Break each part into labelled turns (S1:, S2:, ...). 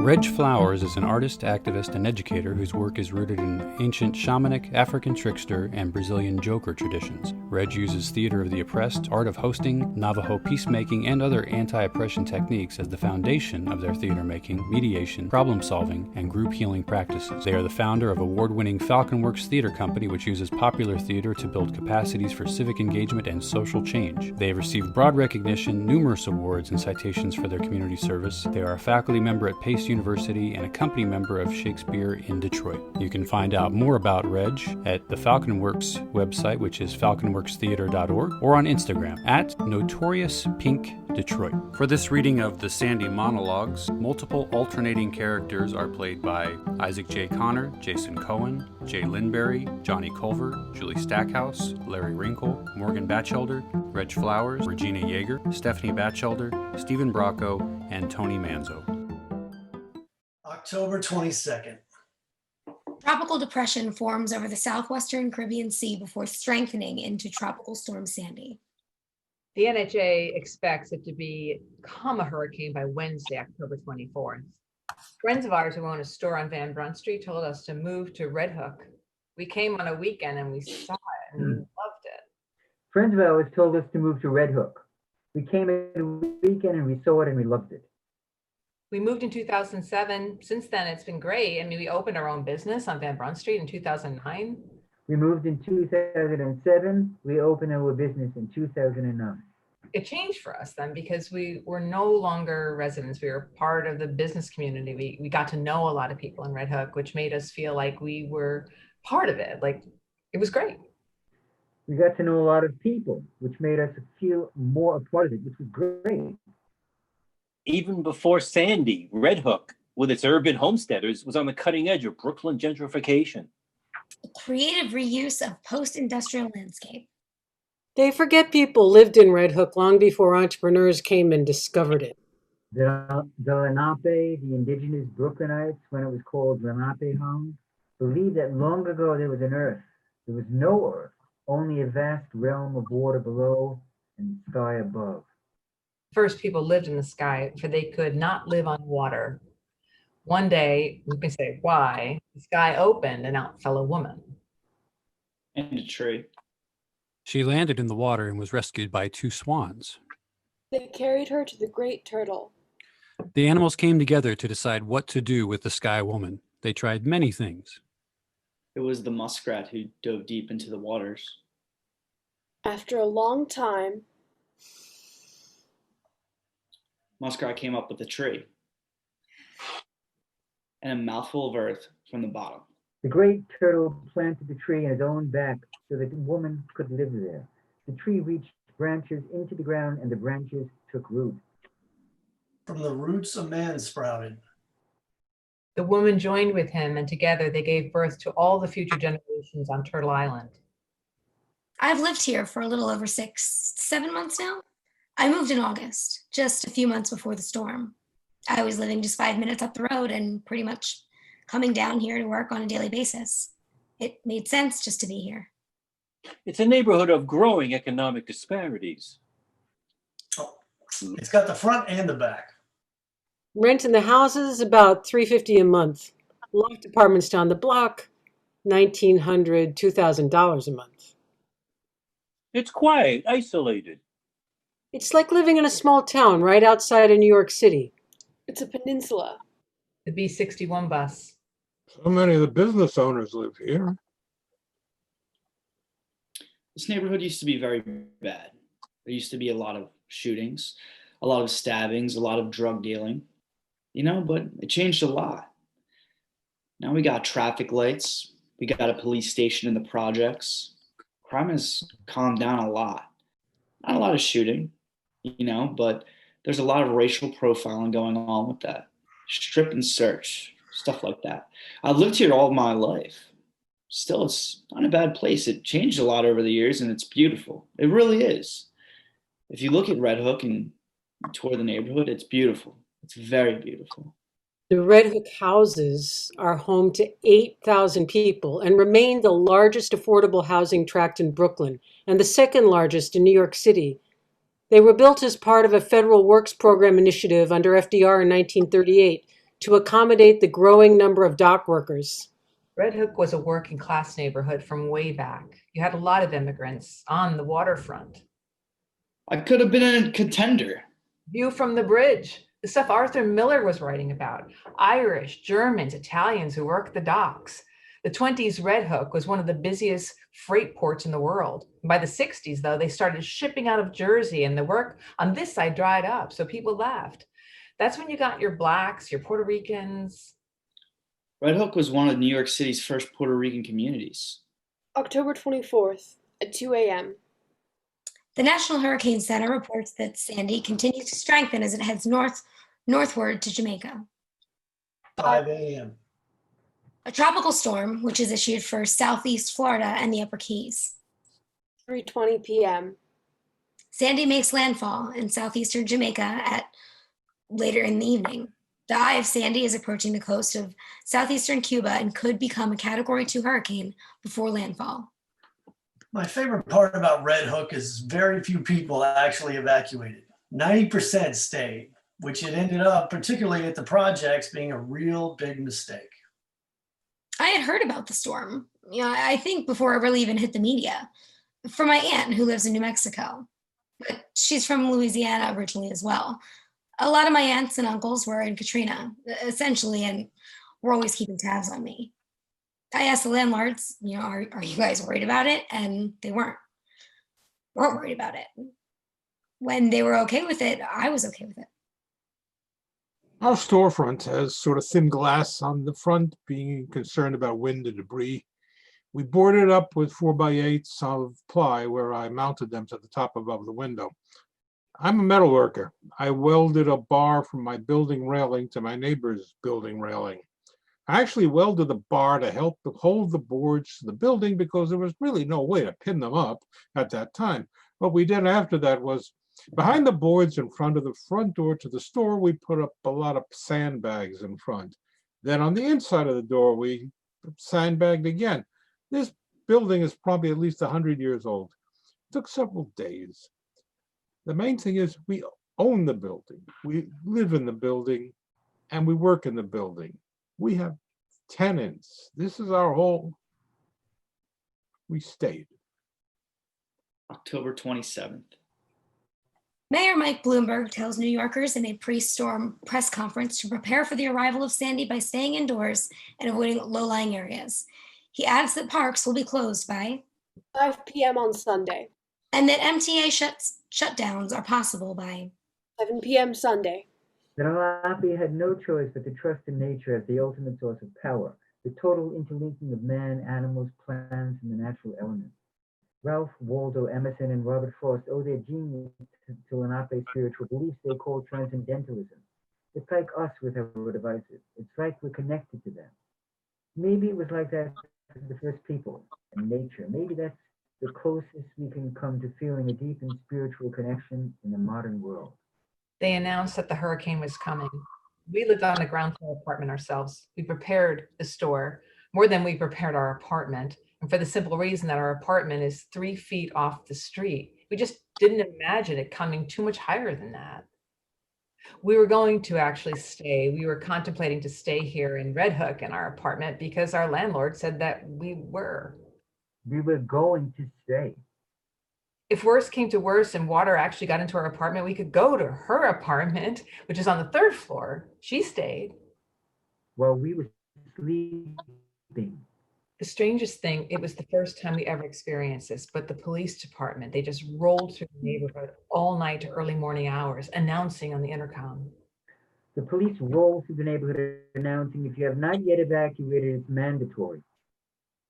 S1: Reg Flowers is an artist, activist, and educator whose work is rooted in ancient shamanic, African trickster, and Brazilian joker traditions. Reg uses theater of the oppressed, art of hosting, Navajo peacemaking, and other anti-oppression techniques as the foundation of their theater making, mediation, problem-solving, and group healing practices. They are the founder of award-winning Falconworks theater company, which uses popular theater to build capacities for civic engagement and social change. They have received broad recognition, numerous awards, and citations for their community service. They are a faculty member at Pace University and a company member of Shakespeare in Detroit. You can find out more about Reg at the Falconworks website, which is falconworkstheater.org, or on Instagram at NotoriousPinkDetroit. For this reading of the Sandy Monologues, multiple alternating characters are played by Isaac J. Connor, Jason Cohen, Jay Lineberry, Johnny Culver, Julie Stackhouse, Larry Wrinkle, Morgan Batchelder, Reg Flowers, Regina Yeager, Stephanie Batchelder, Stephen Bracco, and Tony Manzo.
S2: October 22nd.
S3: Tropical depression forms over the southwestern Caribbean Sea before strengthening into Tropical Storm Sandy.
S4: The NHA expects it to become a hurricane by Wednesday, October 24th. Friends of ours who own a store on Van Brunt Street told us to move to Red Hook. We came on a weekend and we saw it and we loved it.
S5: Friends of ours told us to move to Red Hook. We came in a weekend and we saw it and we loved it.
S4: We moved in 2007. Since then, it's been great. I mean, we opened our own business on Van Brunt Street in 2009.
S5: We moved in 2007. We opened our business in 2009.
S4: It changed for us then because we were no longer residents. We were part of the business community. We got to know a lot of people in Red Hook, which made us feel like we were part of it. Like, it was great.
S5: We got to know a lot of people, which made us feel more a part of it, which was great.
S6: Even before Sandy, Red Hook, with its urban homesteaders, was on the cutting edge of Brooklyn gentrification.
S3: A creative reuse of post-industrial landscape.
S7: They forget people lived in Red Hook long before entrepreneurs came and discovered it.
S5: The Lenape, the indigenous Brooklynites, when it was called Lenape homes, believed that long ago there was an earth. There was no earth, only a vast realm of water below and sky above.
S4: First people lived in the sky, for they could not live on water. One day, we can say why, the sky opened and out fell a woman.
S6: And a tree.
S1: She landed in the water and was rescued by two swans.
S8: They carried her to the great turtle.
S1: The animals came together to decide what to do with the Sky Woman. They tried many things.
S9: It was the muskrat who dove deep into the waters.
S8: After a long time,
S9: Muskrat came up with a tree and a mouthful of earth from the bottom.
S5: The great turtle planted the tree in his own back so that the woman could live there. The tree reached branches into the ground and the branches took root.
S2: From the roots, a man sprouted.
S4: The woman joined with him, and together they gave birth to all the future generations on Turtle Island.
S3: I've lived here for a little over 7 months now. I moved in August, just a few months before the storm. I was living just 5 minutes up the road and pretty much coming down here to work on a daily basis. It made sense just to be here.
S6: It's a neighborhood of growing economic disparities.
S2: Oh, it's got the front and the back.
S7: Rent in the houses about $350 a month. Loft apartments down the block, $1,900, $2,000 a month.
S6: It's quiet, isolated.
S7: It's like living in a small town right outside of New York City.
S8: it's a peninsula.
S4: The B-61 bus.
S10: So many of the business owners live here.
S9: This neighborhood used to be very bad. There used to be a lot of shootings, a lot of stabbings, a lot of drug dealing, but it changed a lot. Now we got traffic lights. We got a police station in the projects. Crime has calmed down a lot. Not a lot of shooting, but there's a lot of racial profiling going on with that. Strip and search, stuff like that. I've lived here all my life. Still, it's not a bad place. It changed a lot over the years, and it's beautiful. It really is. If you look at Red Hook and tour the neighborhood, it's beautiful. It's very beautiful.
S7: The Red Hook houses are home to 8,000 people and remain the largest affordable housing tract in Brooklyn and the second largest in New York City. They were built as part of a federal works program initiative under FDR in 1938 to accommodate the growing number of dock workers.
S4: Red Hook was a working class neighborhood from way back. You had a lot of immigrants on the waterfront.
S9: I could have been a contender.
S4: View from the bridge, the stuff Arthur Miller was writing about. Irish, Germans, Italians who worked the docks. The 20s Red Hook was one of the busiest freight ports in the world. By the 60s, though, they started shipping out of Jersey and the work on this side dried up, so people left. That's when you got your blacks, your Puerto Ricans.
S9: Red Hook was one of New York City's first Puerto Rican communities.
S8: October 24th at 2 a.m.
S3: The National Hurricane Center reports that Sandy continues to strengthen as it heads northward to Jamaica.
S2: 5 a.m.
S3: A tropical storm, which is issued for southeast Florida and the Upper Keys.
S8: 3:20 p.m.
S3: Sandy makes landfall in southeastern Jamaica at later in the evening. The eye of Sandy is approaching the coast of southeastern Cuba and could become a Category 2 hurricane before landfall.
S2: My favorite part about Red Hook is very few people actually evacuated. 90% stayed, which it ended up, particularly at the projects, being a real big mistake.
S3: I had heard about the storm, I think before it really even hit the media, from my aunt who lives in New Mexico. But she's from Louisiana originally as well. A lot of my aunts and uncles were in Katrina, essentially, and were always keeping tabs on me. I asked the landlords, are you guys worried about it? And they weren't worried about it. When they were okay with it, I was okay with it.
S10: Our storefront has sort of thin glass on the front, being concerned about wind and debris. We boarded up with 4x8s of ply where I mounted them to the top above the window. I'm a metal worker. I welded a bar from my building railing to my neighbor's building railing. I actually welded the bar to help hold the boards to the building because there was really no way to pin them up at that time. What we did after that was behind the boards in front of the front door to the store, we put up a lot of sandbags in front. Then on the inside of the door, we sandbagged again. This building is probably at least 100 years old. It took several days. The main thing is we own the building. We live in the building and we work in the building. We have tenants. This is our whole, we stayed.
S9: October 27th.
S3: Mayor Mike Bloomberg tells New Yorkers in a pre-storm press conference to prepare for the arrival of Sandy by staying indoors and avoiding low-lying areas. He adds that parks will be closed by
S8: 5 p.m. on Sunday.
S3: And that MTA shutdowns are possible by
S8: 7 p.m. Sunday.
S5: The Lenape had no choice but to trust in nature as the ultimate source of power, the total interlinking of man, animals, plants, and the natural elements. Ralph Waldo Emerson and Robert Frost owe their genius to Lenape spiritual beliefs they call transcendentalism. It's like us with our devices. It's like we're connected to them. Maybe it was like that for the first people and nature. Maybe that's the closest we can come to feeling a deep and spiritual connection in the modern world.
S4: They announced that the hurricane was coming. We lived on a ground floor apartment ourselves. We prepared the store more than we prepared our apartment. And for the simple reason that our apartment is 3 feet off the street. We just didn't imagine it coming too much higher than that. We were going to actually stay. We were contemplating to stay here in Red Hook in our apartment because our landlord said that we were.
S5: We were going to stay.
S4: If worse came to worse and water actually got into our apartment, we could go to her apartment, which is on the 3rd floor. She stayed.
S5: While we were sleeping.
S4: The strangest thing, it was the first time we ever experienced this, but the police department, they just rolled through the neighborhood all night to early morning hours, announcing on the intercom.
S5: The police rolled through the neighborhood announcing, if you have not yet evacuated, it's mandatory.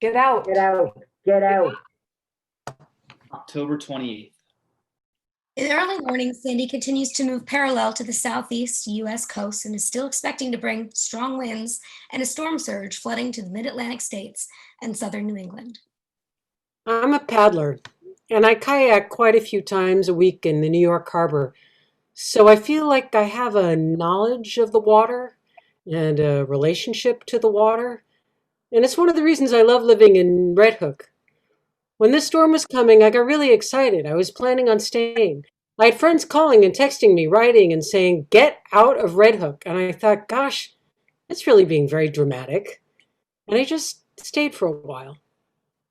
S4: Get out.
S5: Get out. Get out.
S9: October 28th.
S3: In the early morning, Sandy continues to move parallel to the southeast U.S. coast and is still expecting to bring strong winds and a storm surge flooding to the mid-Atlantic states and southern New England.
S7: I'm a paddler, and I kayak quite a few times a week in the New York Harbor. So I feel like I have a knowledge of the water and a relationship to the water. And it's one of the reasons I love living in Red Hook. When this storm was coming, I got really excited. I was planning on staying. I had friends calling and texting me, writing and saying, get out of Red Hook. And I thought, gosh, It's really being very dramatic. And I just stayed for a while.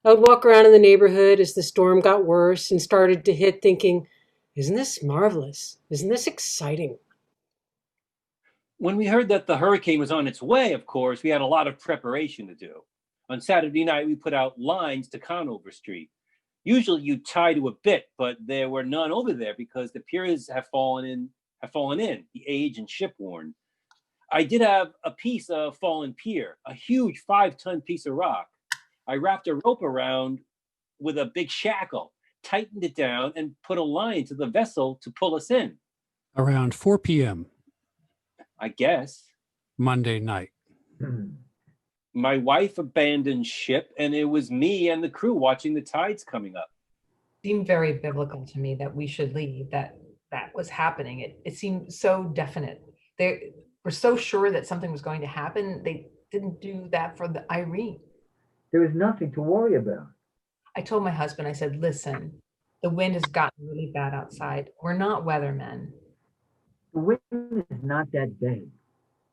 S7: I would walk around in the neighborhood as the storm got worse and started to hit, thinking, isn't this marvelous? Isn't this exciting?
S6: When we heard that the hurricane was on its way, of course, we had a lot of preparation to do. On Saturday night, we put out lines to Conover Street. Usually you tie to a bit, but there were none over there because the piers have fallen in, the age and ship worn. I did have a piece of fallen pier, a huge 5-ton piece of rock. I wrapped a rope around with a big shackle, tightened it down, and put a line to the vessel to pull us in.
S1: Around 4 p.m.
S6: I guess.
S1: Monday night.
S6: My wife abandoned ship, and it was me and the crew watching the tides coming up.
S4: It seemed very biblical to me that we should leave, that was happening. It seemed so definite. They were so sure that something was going to happen. They didn't do that for the Irene.
S5: There was nothing to worry about.
S4: I told my husband, I said, listen, the wind has gotten really bad outside. We're not weathermen.
S5: The wind is not that big.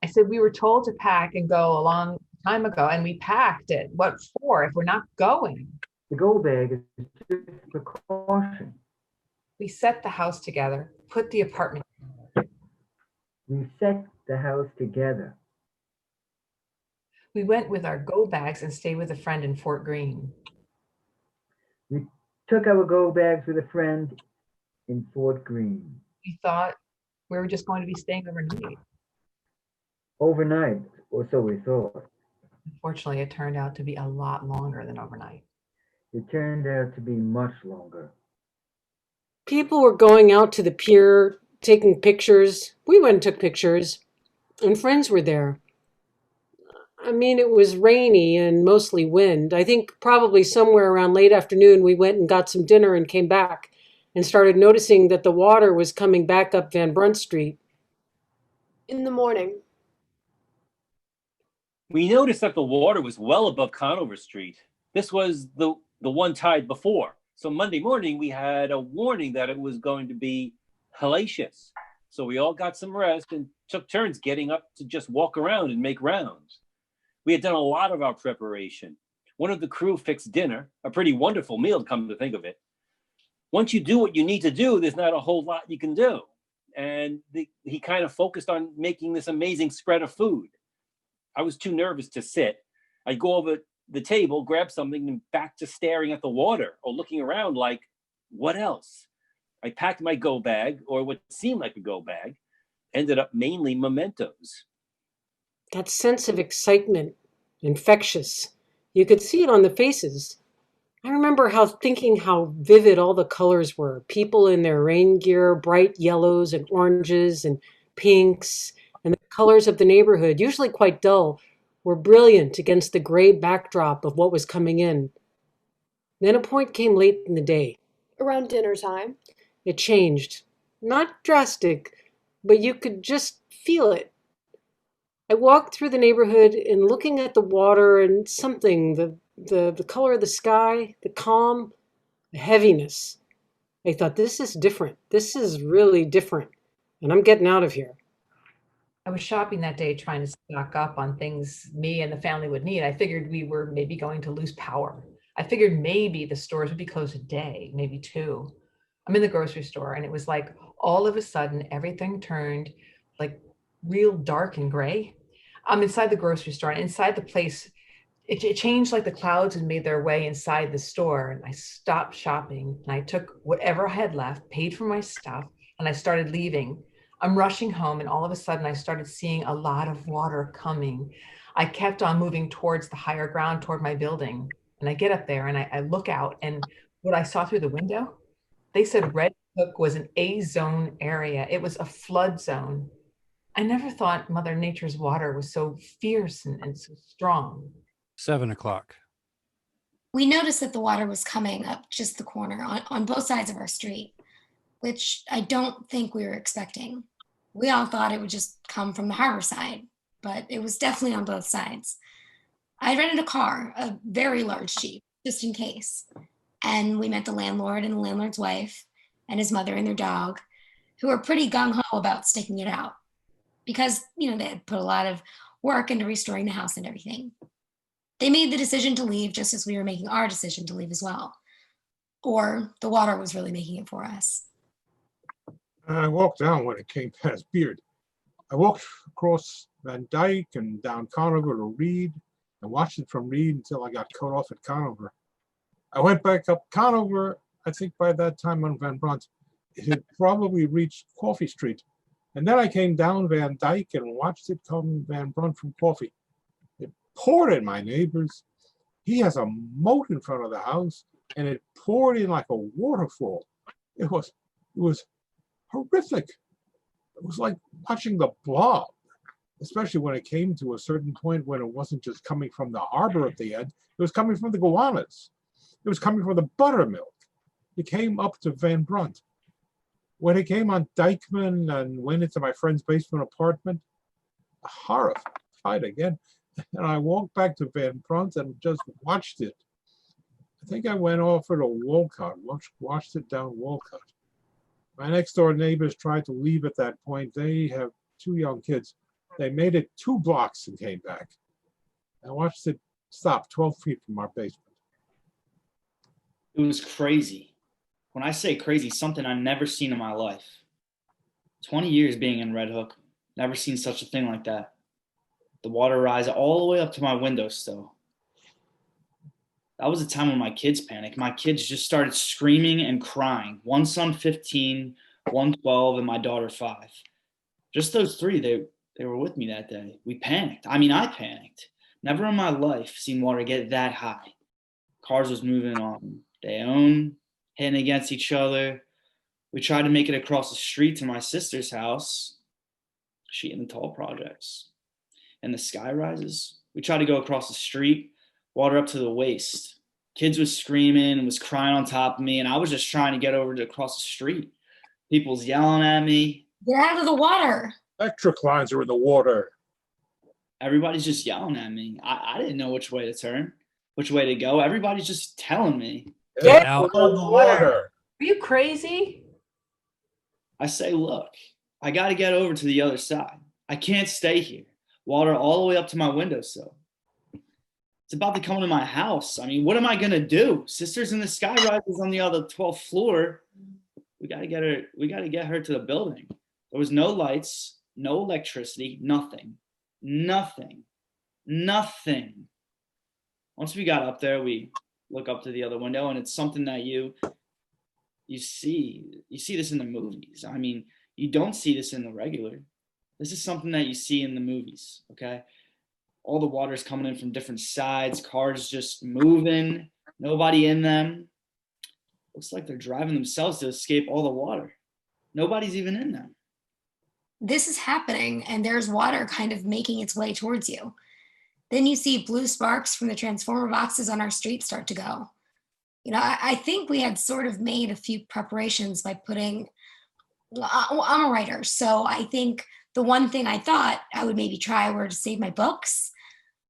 S4: I said, we were told to pack and go a long time ago, and we packed it. What for if we're not going?
S5: The go bag is just a precaution.
S4: We set the house together, put the apartment together.
S5: We set the house together.
S4: We went with our go bags and stayed with a friend in Fort Greene.
S5: We took our go bags with a friend in Fort Greene.
S4: We thought we were just going to be staying overnight.
S5: Overnight, or so we thought.
S4: Unfortunately, it turned out to be a lot longer than overnight.
S5: It turned out to be much longer.
S7: People were going out to the pier, taking pictures. We went and took pictures, and friends were there. I mean, it was rainy and mostly wind. I think probably somewhere around late afternoon, we went and got some dinner and came back and started noticing that the water was coming back up Van Brunt Street.
S8: In the morning.
S6: We noticed that the water was well above Conover Street. This was the one tide before. So Monday morning, we had a warning that it was going to be hellacious. So we all got some rest and took turns getting up to just walk around and make rounds. We had done a lot of our preparation. One of the crew fixed dinner, a pretty wonderful meal, come to think of it. Once you do what you need to do, there's not a whole lot you can do. And he kind of focused on making this amazing spread of food. I was too nervous to sit. I'd go over the table, grab something, and back to staring at the water or looking around like, what else? I packed my go bag, or what seemed like a go bag, ended up mainly mementos.
S7: That sense of excitement, infectious. You could see it on the faces. I remember thinking how vivid all the colors were. People in their rain gear, bright yellows and oranges and pinks, and the colors of the neighborhood, usually quite dull, were brilliant against the gray backdrop of what was coming in. Then a point came late in the day.
S8: Around dinner time.
S7: It changed. Not drastic, but you could just feel it. I walked through the neighborhood and looking at the water and something, the color of the sky, the calm, the heaviness. I thought, this is different. This is really different. And I'm getting out of here.
S4: I was shopping that day trying to stock up on things me and the family would need. I figured we were maybe going to lose power. I figured maybe the stores would be closed a day, maybe 2. I'm in the grocery store and it was like all of a sudden everything turned like real dark and gray. I'm inside the grocery store and inside the place, it changed like the clouds had made their way inside the store. And I stopped shopping and I took whatever I had left, paid for my stuff, and I started leaving. I'm rushing home and all of a sudden I started seeing a lot of water coming. I kept on moving towards the higher ground, toward my building. And I get up there and I look out, and what I saw through the window, they said Red Hook was an A-zone area. It was a flood zone. I never thought Mother Nature's water was so fierce and so strong.
S1: 7 o'clock.
S3: We noticed that the water was coming up just the corner on both sides of our street, which I don't think we were expecting. We all thought it would just come from the harbor side, but it was definitely on both sides. I rented a car, a very large Jeep, just in case. And we met the landlord and the landlord's wife and his mother and their dog, who were pretty gung-ho about sticking it out. Because, they had put a lot of work and to restoring the house and everything. They made the decision to leave just as we were making our decision to leave as well. Or the water was really making it for us.
S10: I walked down when it came past Beard. I walked across Van Dyke and down Conover to Reed and watched it from Reed until I got cut off at Conover. I went back up Conover. I think by that time on Van Brunt, it had probably reached Coffee Street. And then I came down Van Dyke and watched it come Van Brunt from Coffee. It poured in my neighbor's. He has a moat in front of the house, and it poured in like a waterfall. It was horrific. It was like watching the Blob, especially when it came to a certain point when it wasn't just coming from the harbor at the end. It was coming from the Gowanus. It was coming from the buttermilk. It came up to Van Brunt. When it came on Dykeman and went into my friend's basement apartment, horrified again. And I walked back to Van Brunt and just watched it. I think I went off at a Walcott, watched it down Walcott. My next door neighbors tried to leave at that point. They have 2 young kids. They made it 2 blocks and came back. I watched it stop 12 feet from our basement.
S9: It was crazy. When I say crazy, something I've never seen in my life. 20 years being in Red Hook, never seen such a thing like that. The water rise all the way up to my windowsill. That was a time when my kids panicked. My kids just started screaming and crying. One son 15, one 12, and my daughter 5. Just those 3, they were with me that day. We panicked. I mean, I panicked. Never in my life seen water get that high. Cars was moving on their own, hitting against each other. We tried to make it across the street to my sister's house. She in the tall projects. And the sky rises. We tried to go across the street, water up to the waist. Kids was screaming and was crying on top of me, and I was just trying to get over to across the street. People's yelling at me.
S3: Get out of the water.
S10: Electric lines are in the water.
S9: Everybody's just yelling at me. I didn't know which way to turn, which way to go. Everybody's just telling me.
S10: Get
S1: out
S10: of the water.
S4: Are you crazy?
S9: I say, look, I got to get over to the other side. I can't stay here. Water all the way up to my windowsill. It's about to come into my house. I mean, what am I going to do? Sister's in the sky rises on the other 12th floor. We got to get her. We got to get her to the building. There was no lights, no electricity, nothing. Once we got up there, we look up to the other window, and it's something that you see this in the movies. I mean, you don't see this in the regular. This is something that you see in the movies, okay? All the water's coming in from different sides, cars just moving, nobody in them. Looks like they're driving themselves to escape all the water. Nobody's even in them.
S3: This is happening, and there's water kind of making its way towards you. Then you see blue sparks from the transformer boxes on our street start to go. You know, I think we had sort of made a few preparations by putting, I'm a writer, so I think the one thing I thought I would maybe try were to save my books.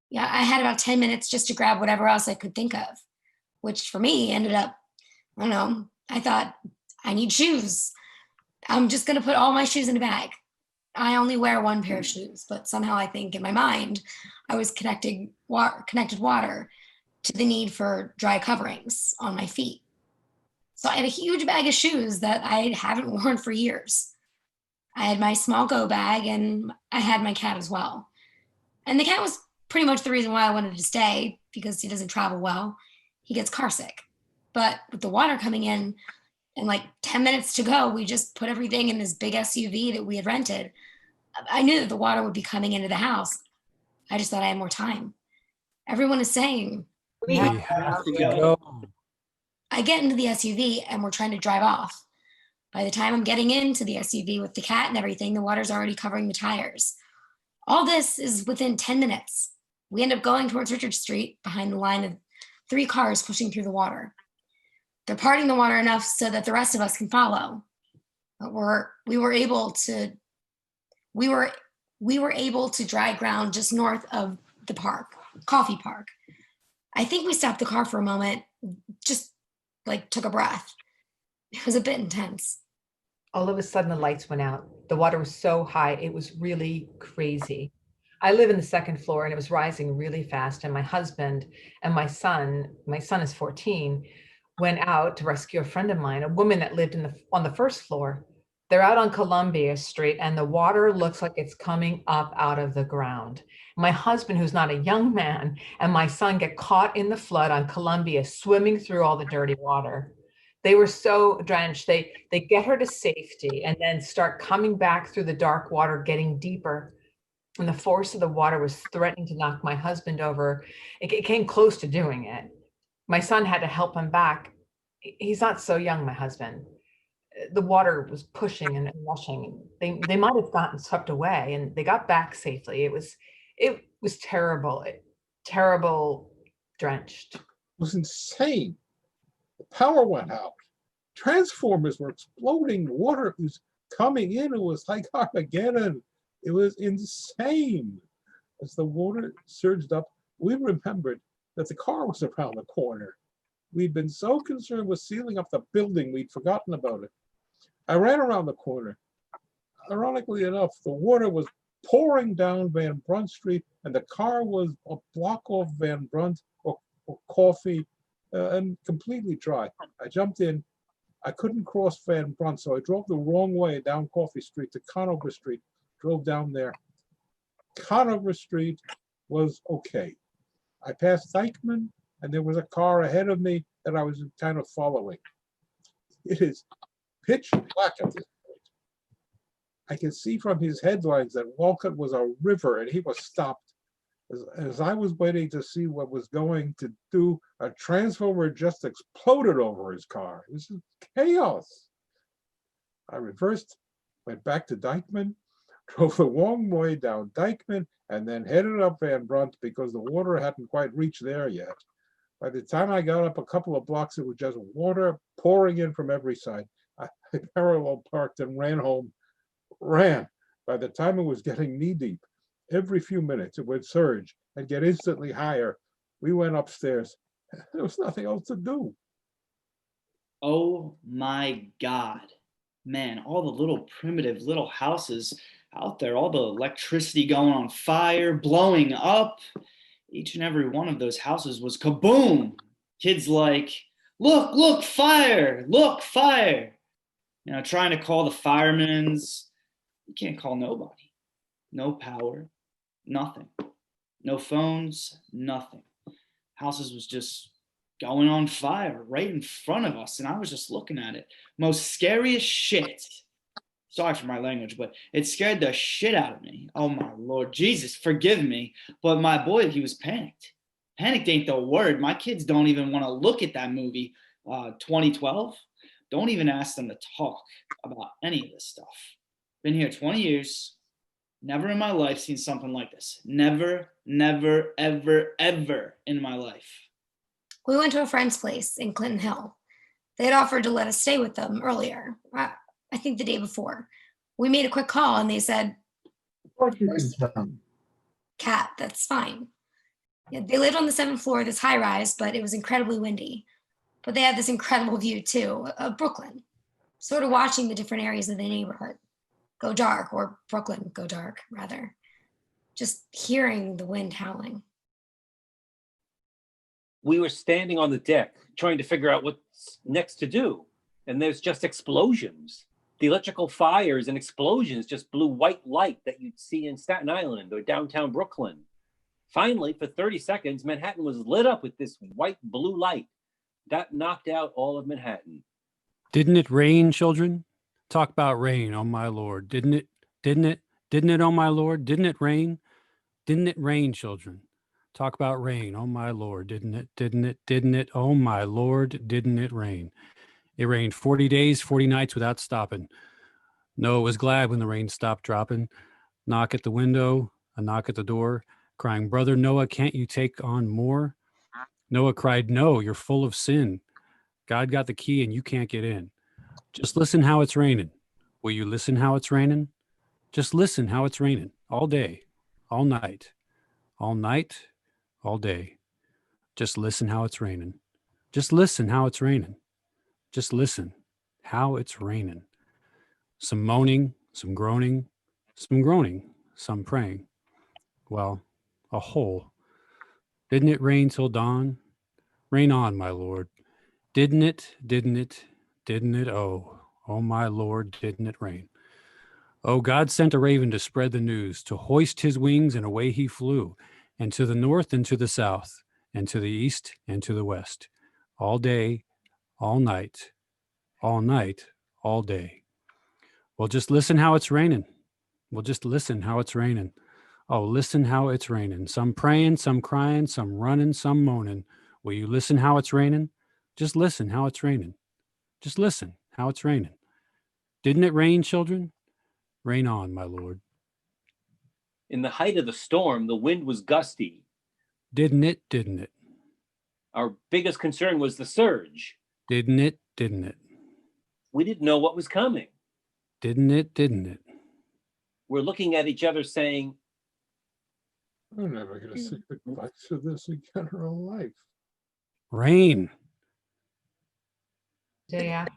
S3: Yeah, I had about 10 minutes just to grab whatever else I could think of, which for me ended up, I don't know, I thought I need shoes. I'm just gonna put all my shoes in a bag. I only wear one pair of shoes, but somehow I think in my mind, I was connected water to the need for dry coverings on my feet. So I had a huge bag of shoes that I haven't worn for years. I had my small go bag, and I had my cat as well. And the cat was pretty much the reason why I wanted to stay, because he doesn't travel well. He gets car sick. But with the water coming in and like 10 minutes to go, we just put everything in this big SUV that we had rented. I knew that the water would be coming into the house. I just thought I had more time. Everyone is saying,
S7: We
S1: We
S7: have
S1: have
S7: to
S1: to
S7: go.
S1: go.
S3: I get into the SUV and we're trying to drive off. By the time I'm getting into the SUV with the cat and everything, the water's already covering the tires. All this is within 10 minutes. We end up going towards Richard Street behind the line of 3 cars pushing through the water. They're parting the water enough so that the rest of us can follow. But we were able to dry ground just north of the park, Coffee Park. I think we stopped the car for a moment, just like took a breath. It was a bit intense.
S4: All of a sudden, the lights went out. The water was so high, it was really crazy. I live in the second floor and it was rising really fast. And my husband and my son is 14, went out to rescue a friend of mine, a woman that lived on the first floor. They're out on Columbia Street and the water looks like it's coming up out of the ground. My husband, who's not a young man, and my son get caught in the flood on Columbia, swimming through all the dirty water. They were so drenched. They get her to safety and then start coming back through the dark water, getting deeper. And the force of the water was threatening to knock my husband over. It came close to doing it. My son had to help him back. He's not so young, my husband. The water was pushing and rushing. They might have gotten swept away and they got back safely. It was terrible, terrible, drenched.
S10: It was insane. The power went out. Transformers were exploding. The water was coming in. It was like Armageddon. It was insane. As the water surged up, we remembered that the car was around the corner. We'd been so concerned with sealing up the building, we'd forgotten about it. I ran around the corner. Ironically enough, the water was pouring down Van Brunt Street, and the car was a block off Van Brunt or Coffee, and completely dry. I jumped in. I couldn't cross Van Brunt, so I drove the wrong way down Coffee Street to Conover Street. Drove down there. Conover Street was okay. I passed Dykeman, and there was a car ahead of me that I was kind of following. It is pitch black at this point. I can see from his headlines that Walcott was a river and he was stopped. As I was waiting to see what was going to do, a transformer just exploded over his car. This is chaos. I reversed, went back to Dykeman, drove the wrong way down Dykeman, and then headed up Van Brunt because the water hadn't quite reached there yet. By the time I got up a couple of blocks, it was just water pouring in from every side. I parallel parked and ran home. Ran. By the time it was getting knee deep, every few minutes it would surge and get instantly higher. We went upstairs. There was nothing else to do.
S9: Oh my God. Man, all the little primitive little houses out there, all the electricity going on fire, blowing up. Each and every one of those houses was kaboom. Kids like, look, fire, look, fire. You know, trying to call the firemen's. You can't call nobody. No power, nothing. No phones, nothing. Houses was just going on fire right in front of us. And I was just looking at it. Most scariest shit. Sorry for my language, but it scared the shit out of me. Oh my Lord, Jesus, forgive me. But my boy, he was panicked. Panicked ain't the word. My kids don't even want to look at that movie, 2012. Don't even ask them to talk about any of this stuff. Been here 20 years. Never in my life seen something like this. Never, ever in my life.
S3: We went to a friend's place in Clinton Hill. They had offered to let us stay with them earlier, I think the day before. We made a quick call and they said,
S5: Of course you can come.
S3: Cat, that's fine. Yeah, they lived on the 7th floor of this high rise, but it was incredibly windy. But they had this incredible view too, of Brooklyn, sort of watching the different areas of the neighborhood go dark, or Brooklyn go dark, rather. Just hearing the wind howling.
S6: We were standing on the deck trying to figure out what's next to do. And there's just explosions. The electrical fires and explosions just blew white light that you'd see in Staten Island or downtown Brooklyn. Finally, for 30 seconds, Manhattan was lit up with this white blue light. That knocked out all of Manhattan.
S1: Didn't it rain, children? Talk about rain, oh my Lord. Didn't it, oh my Lord? Didn't it rain? Didn't it rain, children? Talk about rain, oh my Lord. Didn't it, oh my Lord? Didn't it rain? It rained 40 days, 40 nights without stopping. Noah was glad when the rain stopped dropping. Knock at the window, a knock at the door, crying, Brother Noah, can't you take on more? Noah cried, no, you're full of sin. God got the key and you can't get in. Just listen how it's raining. Will you listen how it's raining? Just listen how it's raining all day, all night, all day. Just listen how it's raining. Just listen how it's raining. Just listen how it's raining. Some moaning, some groaning, some praying. well, a hole. Didn't it rain till dawn? Rain on, my lord. Didn't it, didn't it, didn't it? Oh, oh, my lord, didn't it rain? Oh, God sent a raven to spread the news, to hoist his wings, and away he flew, and to the north and to the south, and to the east and to the west, all day, all night, all day. Well, just listen how it's raining. Well, just listen how it's raining. Oh, listen how it's raining. Some praying, some crying, some running, some moaning. Will you listen how it's raining? Just listen how it's raining. Just listen how it's raining. Didn't it rain, children? Rain on, my lord.
S6: In the height of the storm, the wind was gusty.
S1: Didn't it, didn't it?
S6: Our biggest concern was the surge.
S1: Didn't it, didn't it?
S6: We didn't know what was coming.
S1: Didn't it, didn't it?
S6: We're looking at each other saying,
S10: I'm never going to see the likes of this again in her own life.
S1: Rain.
S4: Day after.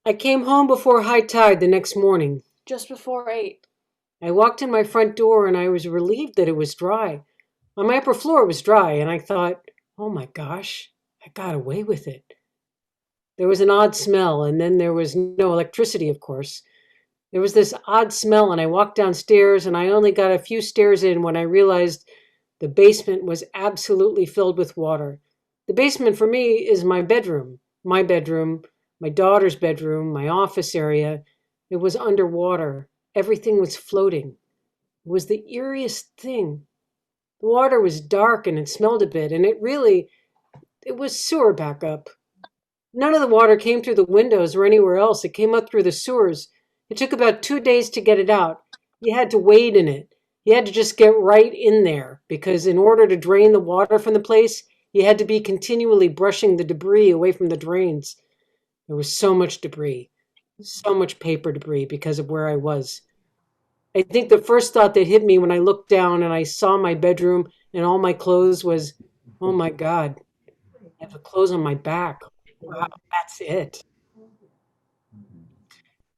S7: I came home before high tide the next morning.
S8: Just before 8.
S7: I walked in my front door and I was relieved that it was dry. On my upper floor it was dry, and I thought, oh my gosh, I got away with it. There was an odd smell, and then there was no electricity, of course. There was this odd smell, and I walked downstairs, and I only got a few stairs in when I realized the basement was absolutely filled with water. The basement for me is my bedroom, my daughter's bedroom, my office area. It was underwater. Everything was floating. It was the eeriest thing. The water was dark and it smelled a bit, and it was sewer backup. None of the water came through the windows or anywhere else. It came up through the sewers. It took about 2 days to get it out. You had to wade in it. You had to just get right in there, because in order to drain the water from the place, you had to be continually brushing the debris away from the drains. There was so much debris, so much paper debris because of where I was. I think the first thought that hit me when I looked down and I saw my bedroom and all my clothes was, oh my God, I have the clothes on my back. Wow, that's it.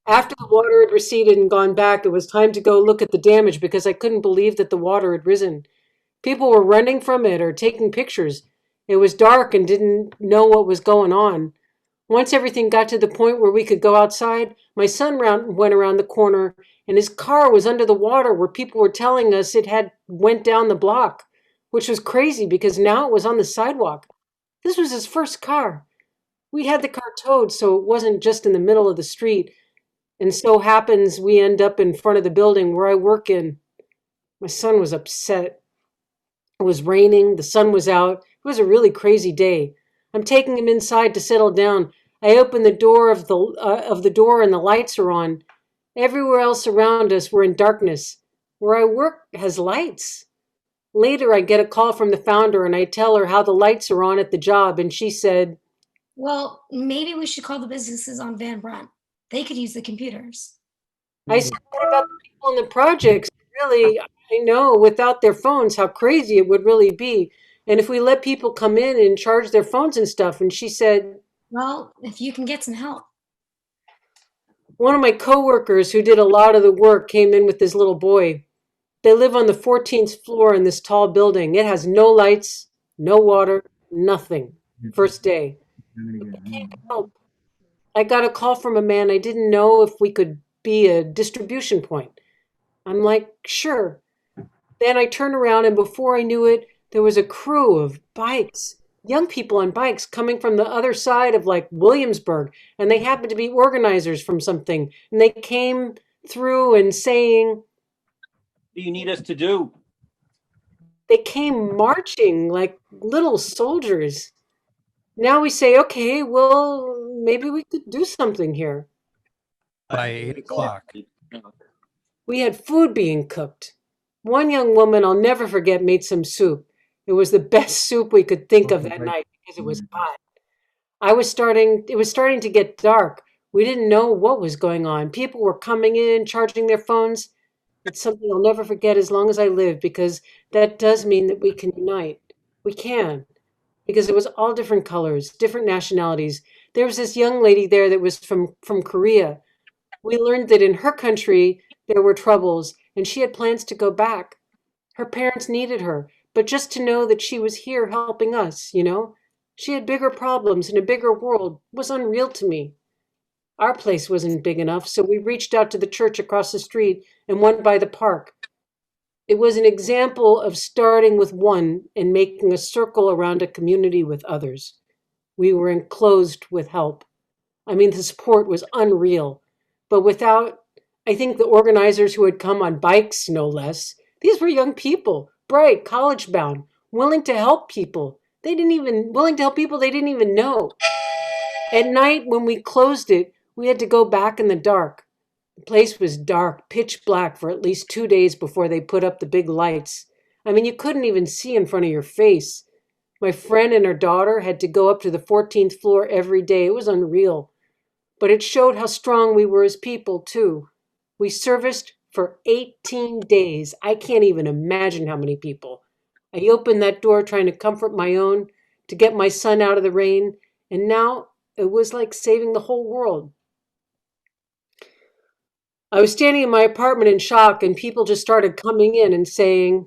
S7: After the water had receded and gone back, it was time to go look at the damage because I couldn't believe that the water had risen. People were running from it or taking pictures. It was dark and didn't know what was going on. Once everything got to the point where we could go outside, my son went around the corner and his car was under the water where people were telling us it had went down the block, which was crazy because now it was on the sidewalk. This was his first car. We had the car towed, so it wasn't just in the middle of the street. And so happens we end up in front of the building where I work in. My son was upset. It was raining. The sun was out. It was a really crazy day. I'm taking him inside to settle down. I open the door of the door and the lights are on. Everywhere else around us we're in darkness. Where I work has lights. Later I get a call from the founder and I tell her how the lights are on at the job, and she said,
S3: Well, maybe we should call the businesses on Van Brunt. They could use the computers.
S7: I said, what about the people in the projects? Really, I know without their phones how crazy it would really be. And if we let people come in and charge their phones and stuff. And she said,
S3: Well, if you can get some help.
S7: one of my coworkers who did a lot of the work came in with this little boy. They live on the 14th floor in this tall building. It has no lights, no water, nothing. First day. They can't help. I got a call from a man. I didn't know if we could be a distribution point. I'm like, sure. Then I turned around and before I knew it, there was a crew of bikes, young people on bikes coming from the other side of like Williamsburg. And they happened to be organizers from something. And they came through and saying,
S6: "What do you need us to do?"
S7: They came marching like little soldiers. Now we say, okay, well, maybe we could do something here.
S1: By 8 o'clock.
S7: We had food being cooked. One young woman I'll never forget made some soup. It was the best soup we could think of that night because it was hot. It was starting to get dark. We didn't know what was going on. People were coming in, charging their phones. It's something I'll never forget as long as I live, because that does mean that we can unite. We can. Because it was all different colors, different nationalities. There was this young lady there that was from Korea. We learned that in her country, there were troubles, and she had plans to go back. Her parents needed her, but just to know that she was here helping us, She had bigger problems in a bigger world was unreal to me. Our place wasn't big enough, so we reached out to the church across the street and went by the park. It was an example of starting with one and making a circle around a community with others. We were enclosed with help. I mean, the support was unreal. But I think the organizers who had come on bikes, no less, these were young people, bright, college bound, willing to help people. Willing to help people they didn't even know. At night, when we closed it, we had to go back in the dark. The place was dark, pitch black for at least 2 days before they put up the big lights. I mean, you couldn't even see in front of your face. My friend and her daughter had to go up to the 14th floor every day. It was unreal. But it showed how strong we were as people, too. We serviced for 18 days. I can't even imagine how many people. I opened that door trying to comfort my own, to get my son out of the rain, and now it was like saving the whole world. I was standing in my apartment in shock, and people just started coming in and saying,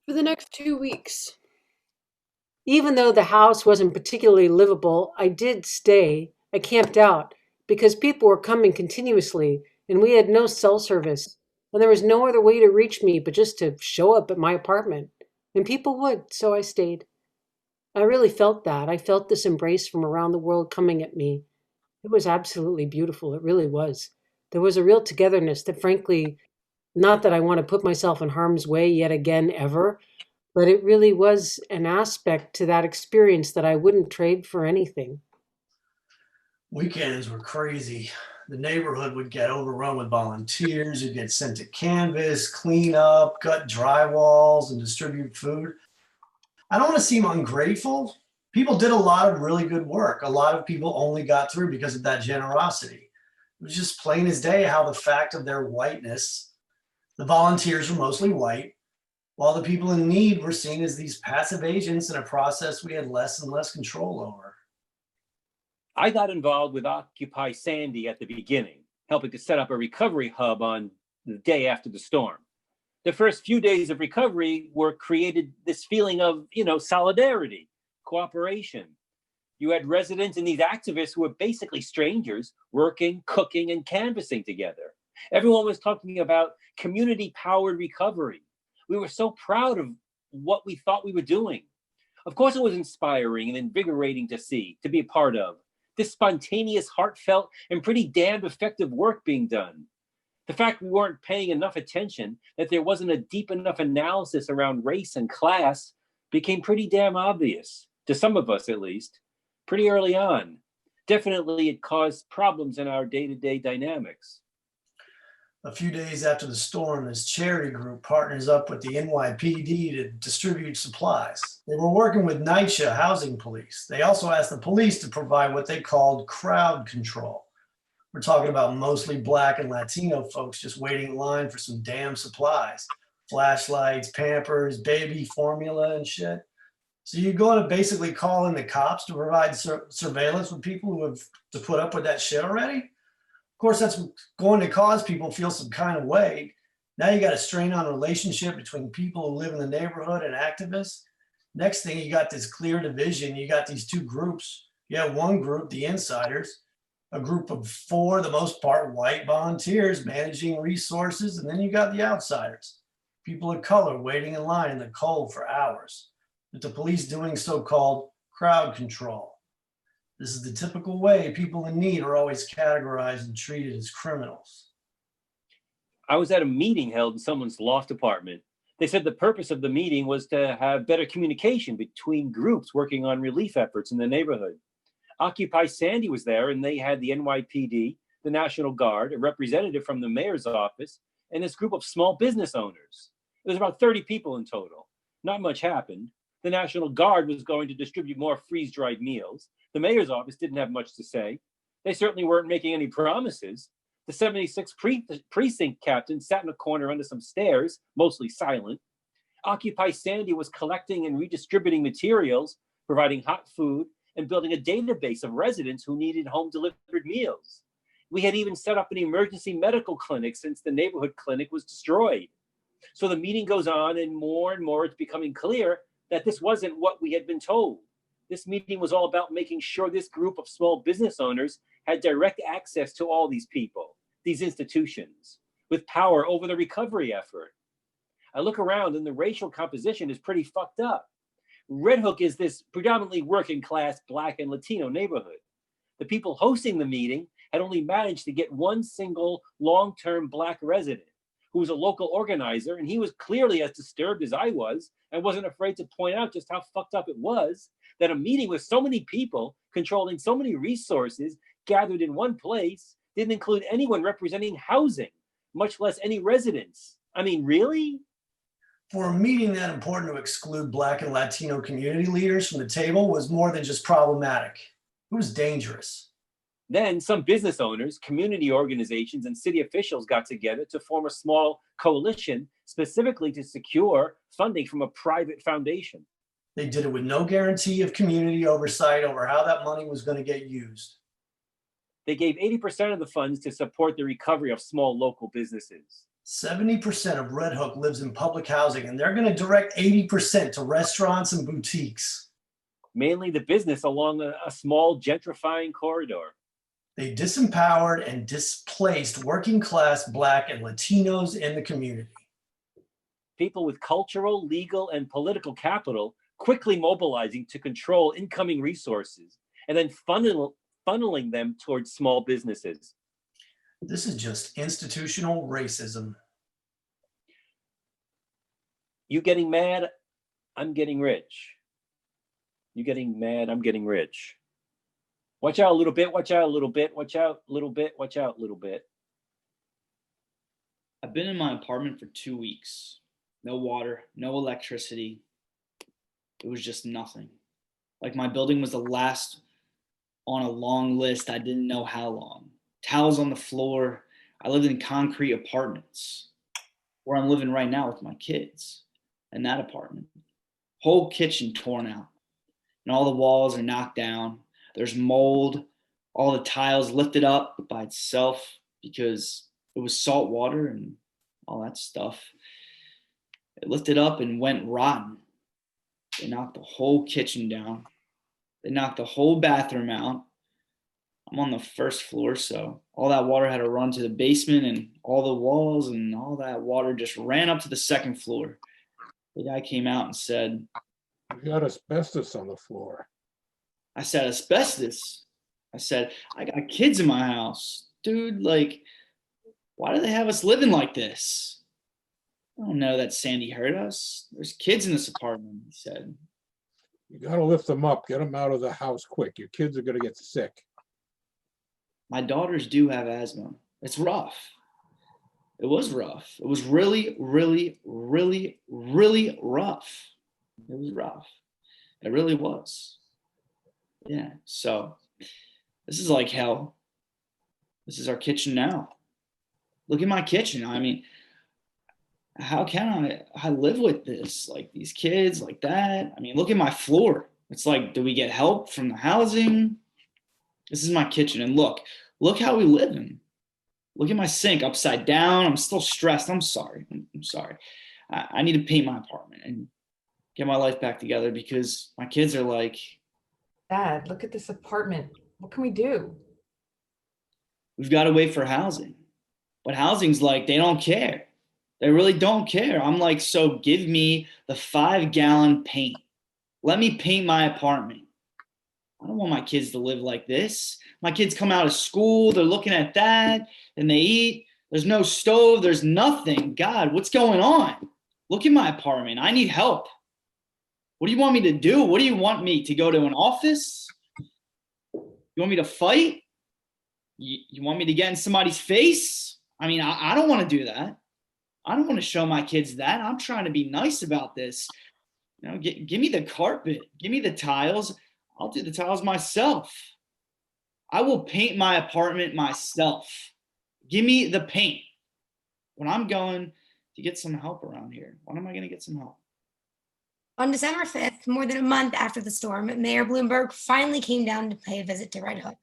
S8: For the next 2 weeks.
S7: even though the house wasn't particularly livable, I did stay. I camped out because people were coming continuously, and we had no cell service, and there was no other way to reach me but just to show up at my apartment. And people would, so I stayed. I really felt that. I felt this embrace from around the world coming at me. It was absolutely beautiful. It really was. There was a real togetherness that, frankly, not that I want to put myself in harm's way yet again ever, but it really was an aspect to that experience that I wouldn't trade for anything.
S2: Weekends were crazy. The neighborhood would get overrun with volunteers who get sent to canvas, clean up, gut drywalls, and distribute food. I don't want to seem ungrateful. People did a lot of really good work. A lot of people only got through because of that generosity. It was just plain as day how the fact of their whiteness, the volunteers were mostly white, while the people in need were seen as these passive agents in a process we had less and less control over.
S6: I got involved with Occupy Sandy at the beginning, helping to set up a recovery hub on the day after the storm. The first few days of recovery created this feeling of, solidarity, cooperation. You had residents and these activists who were basically strangers working, cooking, and canvassing together. Everyone was talking about community-powered recovery. We were so proud of what we thought we were doing. Of course, it was inspiring and invigorating to see, to be a part of. This spontaneous, heartfelt, and pretty damned effective work being done. The fact we weren't paying enough attention, that there wasn't a deep enough analysis around race and class, became pretty damn obvious, to some of us at least, pretty early on. Definitely it caused problems in our day-to-day dynamics.
S2: A few days after the storm, this charity group partners up with the NYPD to distribute supplies. They were working with NYCHA housing police. They also asked the police to provide what they called crowd control. We're talking about mostly Black and Latino folks just waiting in line for some damn supplies. Flashlights, Pampers, baby formula and shit. So you're going to basically call in the cops to provide surveillance with people who have to put up with that shit already? Of course, that's going to cause people feel some kind of way. Now you got a strain on relationship between people who live in the neighborhood and activists. Next thing, you got this clear division. You got these two groups. You have one group, the insiders, a group of 4, the most part, white volunteers managing resources. And then you got the outsiders, people of color waiting in line in the cold for hours, with the police doing so-called crowd control. This is the typical way people in need are always categorized and treated as criminals.
S6: I was at a meeting held in someone's loft apartment. They said the purpose of the meeting was to have better communication between groups working on relief efforts in the neighborhood. Occupy Sandy was there, and they had the NYPD, the National Guard, a representative from the mayor's office, and this group of small business owners. It was about 30 people in total. Not much happened. The National Guard was going to distribute more freeze-dried meals. The mayor's office didn't have much to say. They certainly weren't making any promises. The 76th precinct captain sat in a corner under some stairs, mostly silent. Occupy Sandy was collecting and redistributing materials, providing hot food, and building a database of residents who needed home-delivered meals. We had even set up an emergency medical clinic since the neighborhood clinic was destroyed. So the meeting goes on, and more it's becoming clear that this wasn't what we had been told. This meeting was all about making sure this group of small business owners had direct access to all these people, these institutions, with power over the recovery effort. I look around and the racial composition is pretty fucked up. Red Hook is this predominantly working class Black and Latino neighborhood. The people hosting the meeting had only managed to get one single long-term Black resident who was a local organizer, and he was clearly as disturbed as I was and wasn't afraid to point out just how fucked up it was that a meeting with so many people controlling so many resources gathered in one place didn't include anyone representing housing, much less any residents. I mean, really?
S2: For a meeting that important to exclude Black and Latino community leaders from the table was more than just problematic. It was dangerous.
S6: Then some business owners, community organizations, and city officials got together to form a small coalition specifically to secure funding from a private foundation.
S2: They did it with no guarantee of community oversight over how that money was going to get used.
S6: They gave 80% of the funds to support the recovery of small local businesses.
S2: 70% of Red Hook lives in public housing, and they're going to direct 80% to restaurants and boutiques.
S6: Mainly the business along a small gentrifying corridor.
S2: They disempowered and displaced working class Black and Latinos in the community.
S6: People with cultural, legal, and political capital quickly mobilizing to control incoming resources and then funneling them towards small businesses.
S2: This is just institutional racism.
S6: You getting mad? I'm getting rich. You getting mad? I'm getting rich. Watch out a little bit, watch out a little bit, watch out a little bit, watch out a little bit.
S9: I've been in my apartment for 2 weeks. No water, no electricity. It was just nothing. Like my building was the last on a long list. I didn't know how long. Towels on the floor. I lived in concrete apartments where I'm living right now with my kids in that apartment. Whole kitchen torn out and all the walls are knocked down. There's mold, all the tiles lifted up by itself because it was salt water and all that stuff. It lifted up and went rotten. They knocked the whole kitchen down. They knocked the whole bathroom out. I'm on the first floor, so all that water had to run to the basement and all the walls and all that water just ran up to the second floor. The guy came out and said,
S10: "You got asbestos on the floor."
S9: I said, asbestos? I said, I got kids in my house. Dude, like, why do they have us living like this? I don't know that Sandy heard us. There's kids in this apartment, he said.
S10: You got to lift them up, get them out of the house quick. Your kids are going to get sick.
S9: My daughters do have asthma. It's rough. It was rough. It was really, really, really, really rough. It was rough. It really was. Yeah, so this is like hell. This is our kitchen now. Look at my kitchen. I mean, how can I live with this? Like these kids, like that. I mean, look at my floor. It's like, do we get help from the housing? This is my kitchen. And look how we live in. Look at my sink upside down. I'm still stressed. I'm sorry. I'm sorry. I need to paint my apartment and get my life back together because my kids are like,
S4: Dad, look at this apartment. What can we do?
S9: we've got to wait for housing. But housing's like, they don't care. They really don't care. I'm like, so give me the 5-gallon paint. Let me paint my apartment. I don't want my kids to live like this. My kids come out of school, they're looking at that, and they eat. There's no stove, there's nothing. God, what's going on? Look at my apartment. I need help. What do you want me to do? What do you want me to go to an office? You want me to fight? You want me to get in somebody's face? I mean, I don't want to do that. I don't want to show my kids that. I'm trying to be nice about this. You know, give me the carpet. Give me the tiles. I'll do the tiles myself. I will paint my apartment myself. Give me the paint. When I'm going to get some help around here, when am I going to get some help?
S3: On December 5th, more than a month after the storm, Mayor Bloomberg finally came down to pay a visit to Red Hook.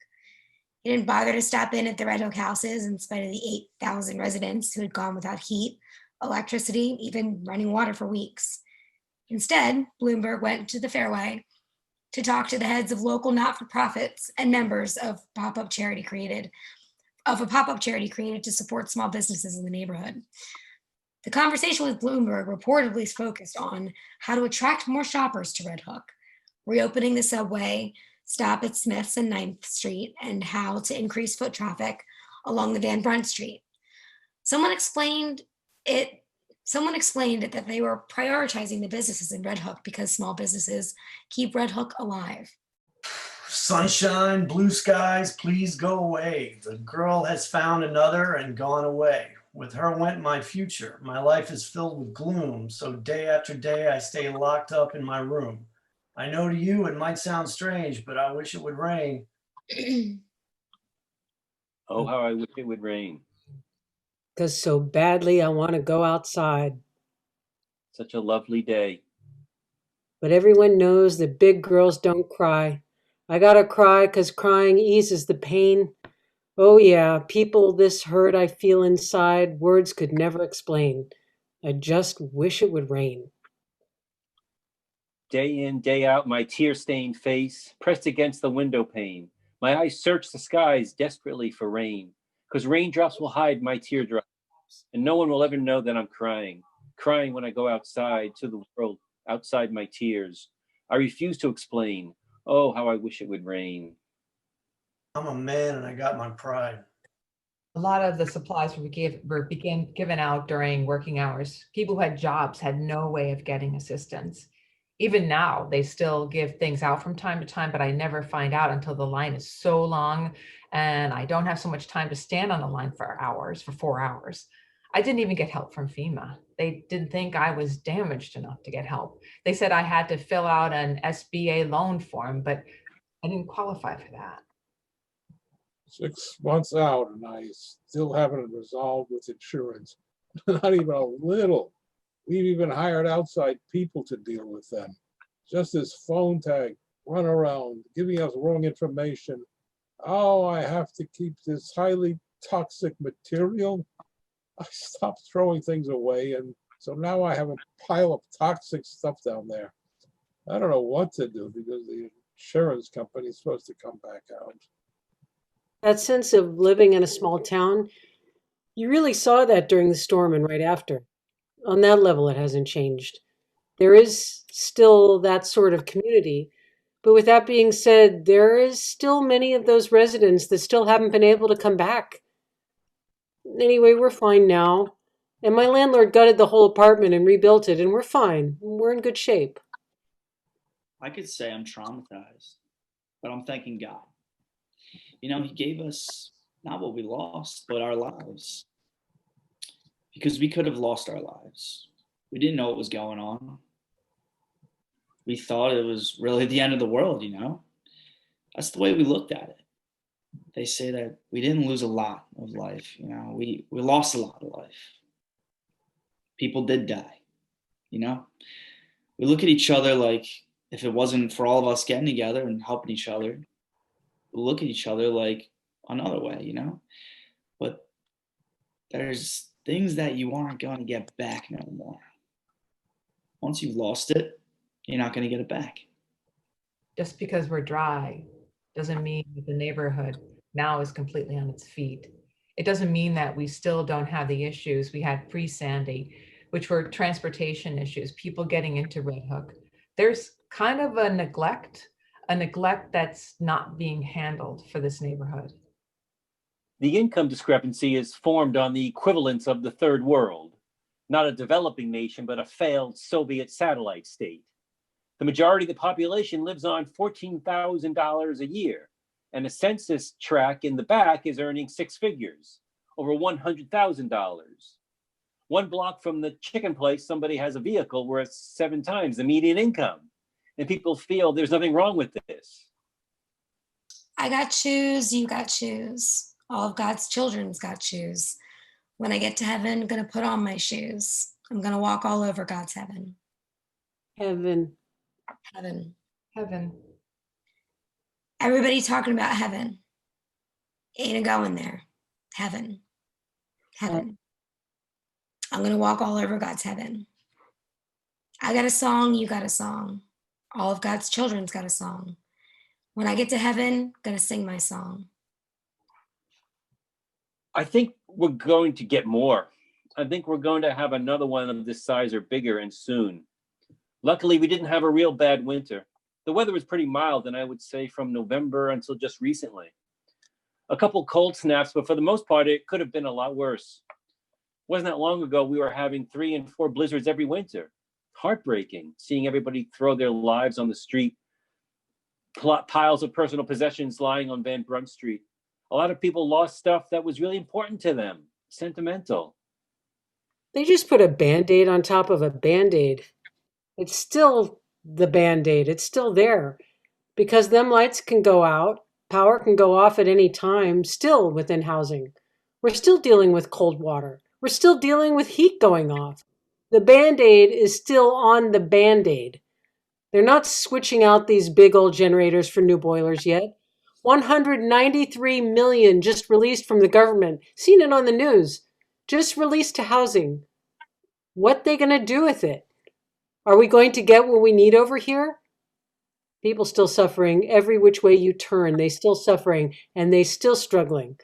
S3: He didn't bother to stop in at the Red Hook houses in spite of the 8,000 residents who had gone without heat, electricity, even running water for weeks. Instead, Bloomberg went to the fairway to talk to the heads of local not-for-profits and members of a pop-up charity created to support small businesses in the neighborhood. The conversation with Bloomberg reportedly focused on how to attract more shoppers to Red Hook, reopening the subway stop at Smith's and 9th Street, and how to increase foot traffic along the Van Brunt Street. Someone explained that they were prioritizing the businesses in Red Hook because small businesses keep Red Hook alive.
S2: Sunshine, blue skies, please go away. The girl has found another and gone away. With her went my future. My life is filled with gloom, so day after day I stay locked up in my room. I know to you it might sound strange, but I wish it would rain.
S6: Oh, how I wish it would rain.
S7: Because so badly I want to go outside.
S6: Such a lovely day.
S7: But everyone knows that big girls don't cry. I gotta cry because crying eases the pain. Oh yeah, people, this hurt I feel inside, words could never explain. I just wish it would rain.
S6: Day in, day out, my tear-stained face pressed against the window pane. My eyes search the skies desperately for rain, because raindrops will hide my teardrops, and no one will ever know that I'm crying when I go outside to the world, outside my tears. I refuse to explain. Oh, how I wish it would rain.
S2: I'm a man and I got my pride.
S4: A lot of the supplies were given out during working hours. People who had jobs had no way of getting assistance. Even now, they still give things out from time to time, but I never find out until the line is so long and I don't have so much time to stand on the line for 4 hours. I didn't even get help from FEMA. They didn't think I was damaged enough to get help. They said I had to fill out an SBA loan form, but I didn't qualify for that.
S10: 6 months out and I still haven't resolved with insurance. Not even a little. We've even hired outside people to deal with them. Just this phone tag, run around, giving us wrong information. Oh, I have to keep this highly toxic material. I stopped throwing things away, and so now I have a pile of toxic stuff down there. I don't know what to do because the insurance company is supposed to come back out.
S7: That sense of living in a small town, you really saw that during the storm and right after. On that level, it hasn't changed. There is still that sort of community. But with that being said, there is still many of those residents that still haven't been able to come back. Anyway, we're fine now. And my landlord gutted the whole apartment and rebuilt it, and we're fine. We're in good shape.
S9: I could say I'm traumatized, but I'm thanking God. You know, he gave us not what we lost, but our lives. Because we could have lost our lives. We didn't know what was going on. We thought it was really the end of the world, you know? That's the way we looked at it. They say that we didn't lose a lot of life, you know? We lost a lot of life. People did die, you know? We look at each other like if it wasn't for all of us getting together and helping each other, we look at each other like another way, you know? But there's things that you aren't going to get back no more. Once you've lost it, you're not going to get it back.
S4: Just because we're dry doesn't mean that the neighborhood now is completely on its feet. It doesn't mean that we still don't have the issues we had pre-Sandy, which were transportation issues, people getting into Red Hook. There's kind of a neglect that's not being handled for this neighborhood.
S6: The income discrepancy is formed on the equivalence of the third world, not a developing nation, but a failed Soviet satellite state. The majority of the population lives on $14,000 a year, and a census tract in the back is earning 6 figures, over $100,000. One block from the chicken place, somebody has a vehicle worth 7 times the median income, and people feel there's nothing wrong with this.
S3: I got shoes, you got shoes. All of God's children's got shoes. When I get to heaven, I'm going to put on my shoes. I'm going to walk all over God's heaven.
S7: Heaven.
S3: Heaven.
S4: Heaven.
S3: Everybody talking about heaven. Ain't a going there. Heaven. Heaven. I'm going to walk all over God's heaven. I got a song, you got a song. All of God's children's got a song. When I get to heaven, I'm going to sing my song.
S6: I think we're going to get more. I think we're going to have another one of this size or bigger and soon. Luckily, we didn't have a real bad winter. The weather was pretty mild, and I would say from November until just recently. A couple cold snaps, but for the most part, it could have been a lot worse. Wasn't that long ago, we were having 3 and 4 blizzards every winter. Heartbreaking, seeing everybody throw their lives on the street, piles of personal possessions lying on Van Brunt Street. A lot of people lost stuff that was really important to them, sentimental.
S7: They just put a Band-Aid on top of a Band-Aid. It's still the Band-Aid. It's still there. Because them lights can go out, power can go off at any time, still within housing. We're still dealing with cold water. We're still dealing with heat going off. The Band-Aid is still on the Band-Aid. They're not switching out these big old generators for new boilers yet. 193 million just released from the government. Seen it on the news. Just released to housing. What they going to do with it? Are we going to get what we need over here? People still suffering every which way you turn. They still suffering and they still struggling.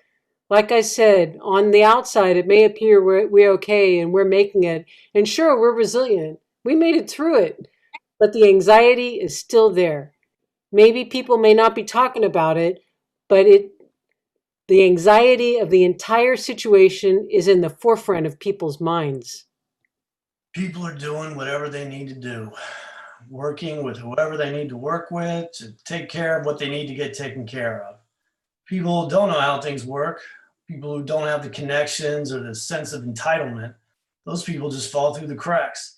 S7: Like I said, on the outside, it may appear we're okay and we're making it. And sure, we're resilient. We made it through it. But the anxiety is still there. Maybe people may not be talking about it, but the anxiety of the entire situation is in the forefront of people's minds.
S2: People are doing whatever they need to do, working with whoever they need to work with to take care of what they need to get taken care of. People who don't know how things work, people who don't have the connections or the sense of entitlement, those people just fall through the cracks.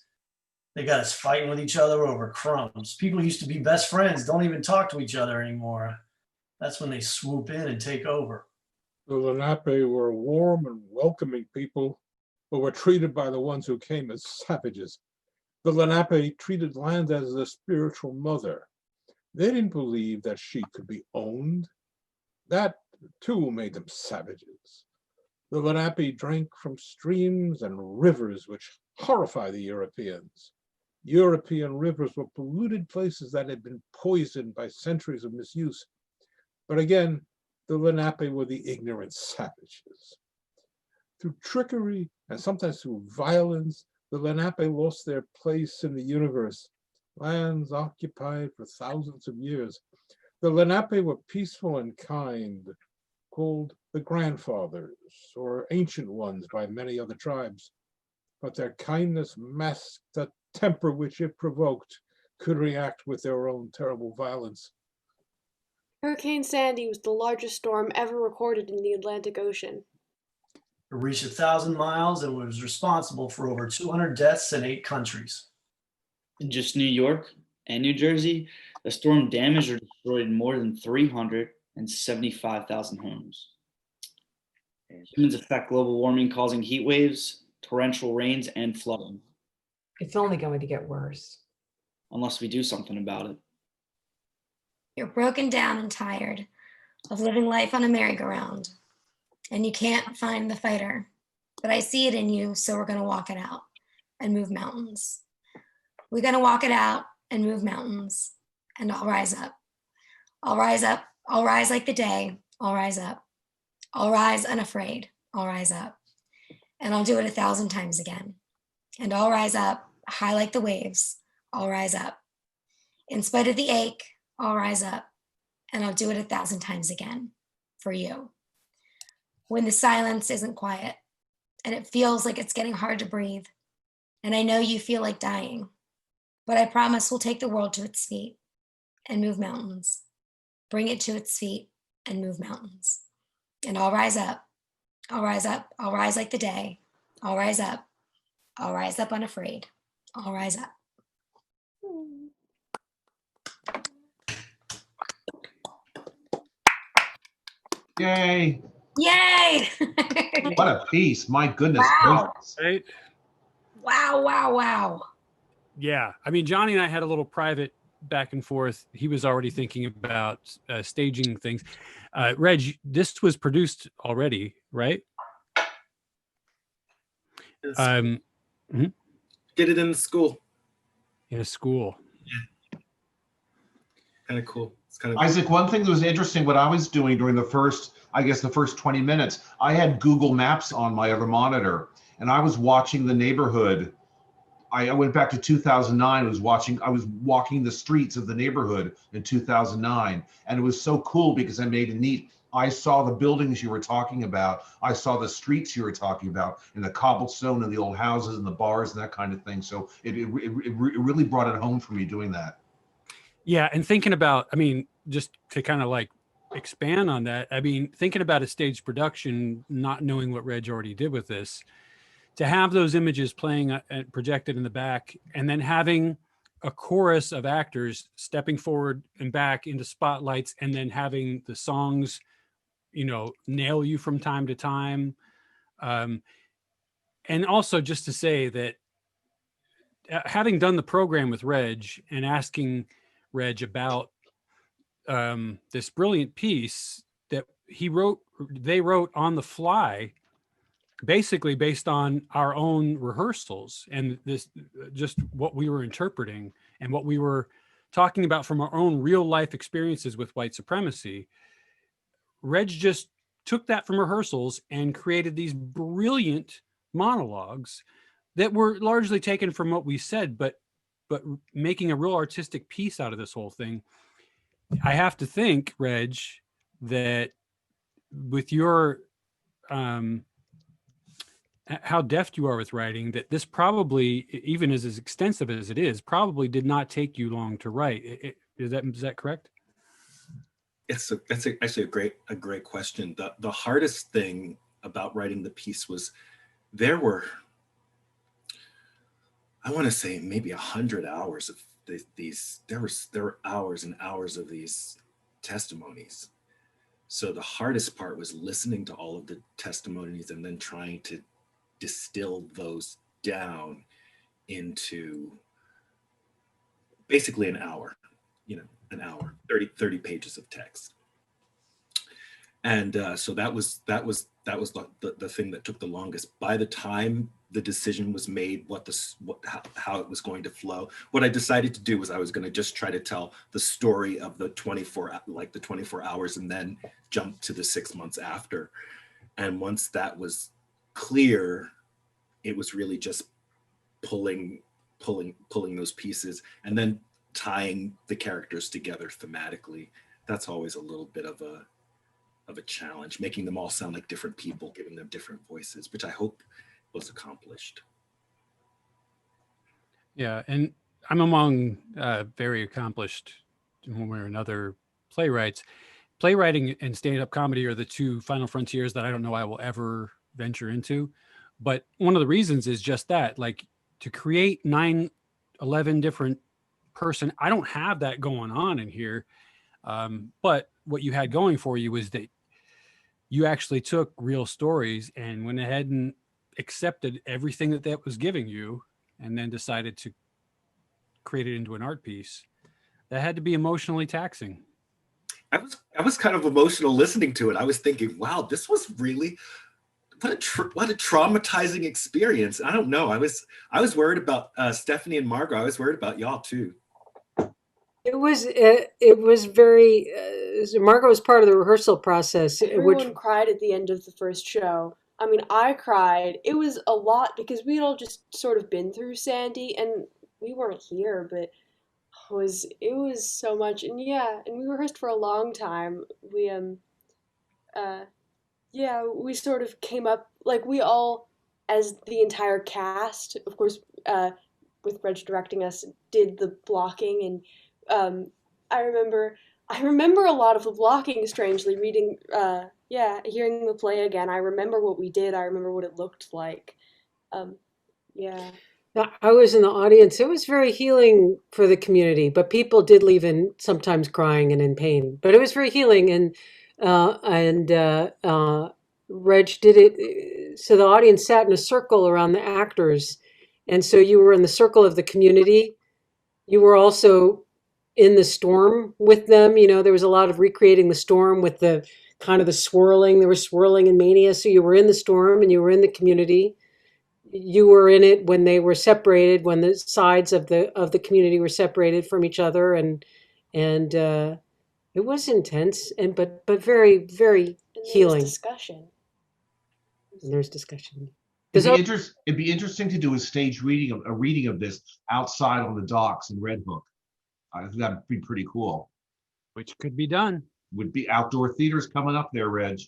S2: They got us fighting with each other over crumbs. People who used to be best friends don't even talk to each other anymore. That's when they swoop in and take over.
S10: The Lenape were warm and welcoming people, but were treated by the ones who came as savages. The Lenape treated land as a spiritual mother. They didn't believe that she could be owned. That, too, made them savages. The Lenape drank from streams and rivers which horrify the Europeans. European rivers were polluted places that had been poisoned by centuries of misuse. But again, the Lenape were the ignorant savages. Through trickery and sometimes through violence, the Lenape lost their place in the universe, lands occupied for thousands of years. The Lenape were peaceful and kind, called the grandfathers or ancient ones by many other tribes. But their kindness masked the temper which, if provoked, could react with their own terrible violence.
S8: Hurricane Sandy was the largest storm ever recorded in the Atlantic Ocean.
S2: It reached 1,000 miles and was responsible for over 200 deaths in 8 countries.
S9: In just New York and New Jersey, the storm damaged or destroyed more than 375,000 homes. Humans affect global warming, causing heat waves, torrential rains, and flooding.
S4: It's only going to get worse.
S9: Unless we do something about it.
S3: You're broken down and tired of living life on a merry-go-round, and you can't find the fighter. But I see it in you, so we're going to walk it out and move mountains. We're going to walk it out and move mountains, and I'll rise up. I'll rise up. I'll rise like the day. I'll rise up. I'll rise unafraid. I'll rise up. And I'll do it 1,000 times again. And I'll rise up high like the waves. I'll rise up. In spite of the ache, I'll rise up. And I'll do it 1,000 times again for you. When the silence isn't quiet and it feels like it's getting hard to breathe, and I know you feel like dying, but I promise we'll take the world to its feet and move mountains. Bring it to its feet and move mountains. And I'll rise up. I'll rise up. I'll rise like the day. I'll rise up. I'll rise up unafraid. I'll rise up.
S11: Yay.
S3: Yay!
S11: What a piece. My goodness.
S3: Wow.
S11: gracious.
S1: Right?
S3: Wow, wow, wow.
S1: Yeah. I mean, Johnny and I had a little private back and forth. He was already thinking about staging things. Reg, this was produced already, right? Um, mhm,
S12: Get it in the school.
S1: in a school.
S12: Kind of cool. It's kind of
S11: Isaac, one thing that was interesting, what I was doing during the first 20 minutes, I had Google Maps on my other monitor, and I was watching the neighborhood. I went back to 2009. I was walking the streets of the neighborhood in 2009, and it was so cool because I made it neat. I saw the buildings you were talking about. I saw the streets you were talking about, and the cobblestone and the old houses and the bars and that kind of thing. So it really brought it home for me doing that.
S1: Yeah, and thinking about, I mean, just to kind of like expand on that, I mean, thinking about a stage production, not knowing what Reg already did with this, to have those images playing and projected in the back, and then having a chorus of actors stepping forward and back into spotlights, and then having the songs, you know, nail you from time to time. And also just to say that having done the program with Reg and asking Reg about this brilliant piece that they wrote on the fly, basically based on our own rehearsals and this, just what we were interpreting and what we were talking about from our own real life experiences with white supremacy. Reg just took that from rehearsals and created these brilliant monologues that were largely taken from what we said, but making a real artistic piece out of this whole thing. I have to think, Reg, that with your how deft you are with writing, that this probably, even as extensive as it is, probably did not take you long to write. Is that correct?
S12: That's actually a great question. The hardest thing about writing the piece was there were, I want to say, maybe 100 hours of these. There were hours and hours of these testimonies. So the hardest part was listening to all of the testimonies and then trying to distill those down into basically an hour, an hour, 30 pages of text. And so that was the thing that took the longest. By the time the decision was made, how it was going to flow, what I decided to do was I was going to just try to tell the story of the 24 hours and then jump to the 6 months after. And once that was clear, it was really just pulling those pieces and then tying the characters together thematically. That's always a little bit of a challenge, making them all sound like different people, giving them different voices, which I hope was accomplished.
S1: Yeah, and I'm among very accomplished, in one way or another, playwrights. Playwriting and stand-up comedy are the two final frontiers that I don't know I will ever venture into. But one of the reasons is just that, like, to create 11 different person, I don't have that going on in here. But what you had going for you was that you actually took real stories and went ahead and accepted everything that was giving you, and then decided to create it into an art piece. That had to be emotionally taxing.
S12: I was kind of emotional listening to it. I was thinking, wow, this was really what a traumatizing experience. I don't know. I was worried about Stephanie and Margot. I was worried about y'all too.
S7: It was very, Margot was part of the rehearsal process.
S8: Everyone cried at the end of the first show. I mean, I cried. It was a lot because we had all just sort of been through Sandy and we weren't here, but it was so much. And yeah, and we rehearsed for a long time. We we sort of came up, like, we all, as the entire cast, of course, with Reg directing us, did the blocking. And I remember a lot of the blocking, strangely, reading, hearing the play again. I remember what we did. I remember what it looked like.
S7: I was in the audience. It was very healing for the community, but people did leave in sometimes crying and in pain. But it was very healing, and Reg did it. So the audience sat in a circle around the actors, and so you were in the circle of the community. You were also in the storm with them. There was a lot of recreating the storm with the kind of the swirling. There was swirling and mania. So you were in the storm and you were in the community. you were in it when they were separated, when the sides of the community were separated from each other, and it was intense but very, very
S8: And there was
S7: healing.
S8: discussion.
S7: And there's discussion.
S11: It'd be interesting to do a stage reading of this outside on the docks in Red Hook. I think that'd be pretty cool.
S1: Which could be done.
S11: Would be outdoor theaters coming up there, Reg.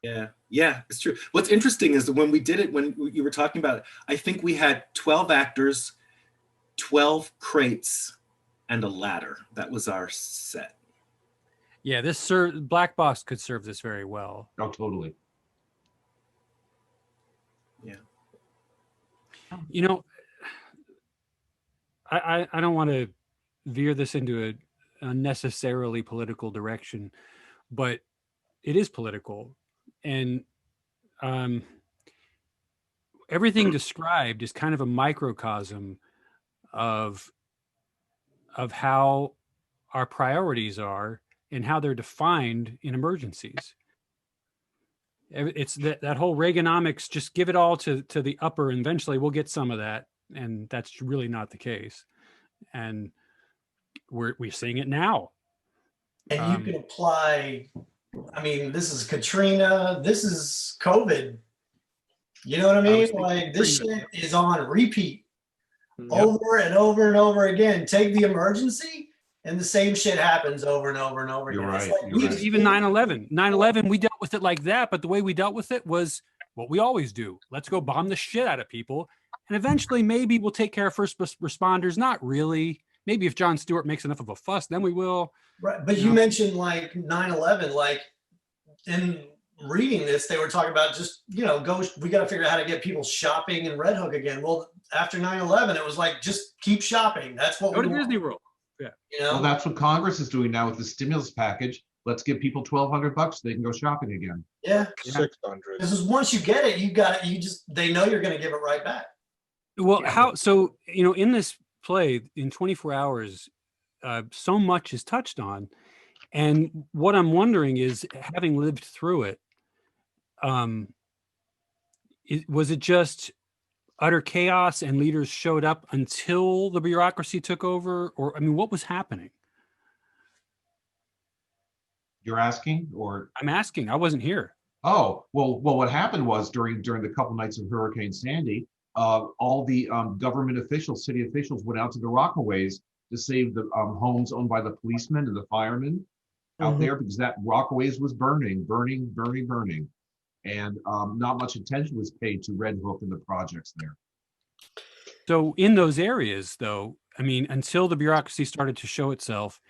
S12: Yeah, it's true. What's interesting is that when we did it, when you were talking about it, I think we had 12 actors, 12 crates, and a ladder. That was our set.
S1: Yeah, this Black Box could serve this very well.
S11: Oh, totally.
S12: Yeah.
S1: You know, I don't want to veer this into a unnecessarily political direction, but it is political. And everything described is kind of a microcosm of how our priorities are and how they're defined in emergencies. It's that whole Reaganomics, just give it all to the upper, and eventually we'll get some of that. And that's really not the case. And we're seeing it now.
S2: And you can apply, I mean, this is Katrina, this is COVID. You know what I mean? Like, this shit is on repeat over and over and over again. Take the emergency and the same shit happens over and over and over again.
S11: You're right.
S1: Even 9/11. 9/11, we dealt with it like that, but the way we dealt with it was what we always do. Let's go bomb the shit out of people. And eventually maybe we'll take care of first responders. Not really. Maybe if Jon Stewart makes enough of a fuss, then we will.
S2: Right. But you mentioned like 9/11, like in reading this, they were talking about just, we got to figure out how to get people shopping in Red Hook again. Well, after 9/11, it was like, just keep shopping. That's what
S1: Go to Disney World. Yeah.
S11: Well, that's what Congress is doing now with the stimulus package. Let's give people $1,200 so they can go shopping again.
S2: Yeah.
S10: 600.
S2: This is, once you get it, they know you're going to give it right back.
S1: Well, in this play in 24 hours, so much is touched on. And what I'm wondering is, having lived through it, was it just utter chaos and leaders showed up until the bureaucracy took over? Or, I mean, what was happening?
S11: You're asking, or?
S1: I'm asking. I wasn't here.
S11: Oh, well, what happened was during the couple nights of Hurricane Sandy, all the government officials, city officials, went out to the Rockaways to save the homes owned by the policemen and the firemen out there, because that Rockaways was burning. And not much attention was paid to Red Hook and the projects there.
S1: So in those areas, though, I mean, until the bureaucracy started to show itself,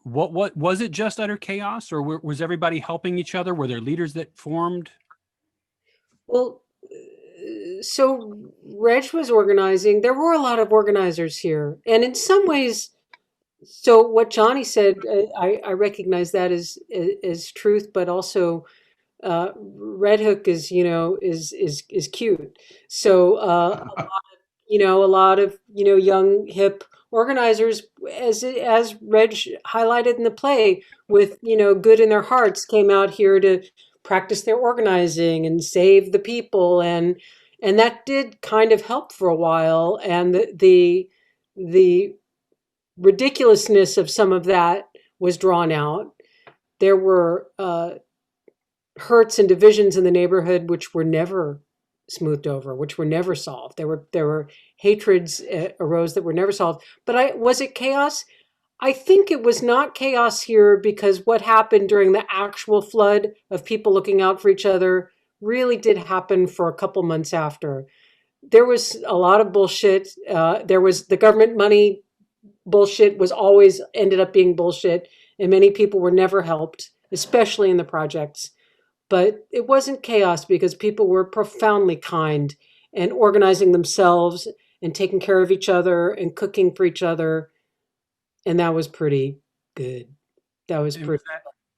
S1: what was it? Just utter chaos, or was everybody helping each other? Were there leaders that formed?
S7: Well, so Reg was organizing. There were a lot of organizers here, and in some ways, so what Johnny said, I recognize that as truth, but also Red Hook is cute. So a lot of young hip organizers, as Reg highlighted in the play, with good in their hearts, came out here to practice their organizing and save the people, and that did kind of help for a while. And the ridiculousness of some of that was drawn out. There were hurts and divisions in the neighborhood which were never smoothed over, which were never solved. There were hatreds arose that were never solved. But was it chaos? I think it was not chaos here, because what happened during the actual flood of people looking out for each other really did happen for a couple months after. There was a lot of bullshit. There was the government money bullshit was always ended up being bullshit, and many people were never helped, especially in the projects. But it wasn't chaos, because people were profoundly kind and organizing themselves and taking care of each other and cooking for each other. And that was pretty good. That was pretty.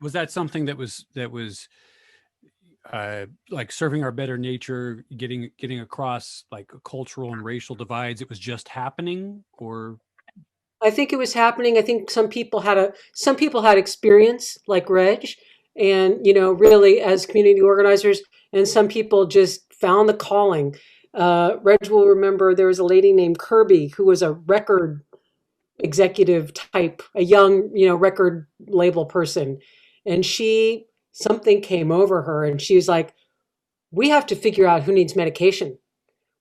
S1: Was that something that was like serving our better nature, getting across like cultural and racial divides? It was just happening, or?
S7: I think it was happening. I think some people had experience like Reg, and really as community organizers, and some people just found the calling. Reg will remember there was a lady named Kirby who was a record executive type, a young, record label person. And something came over her and she was like, we have to figure out who needs medication.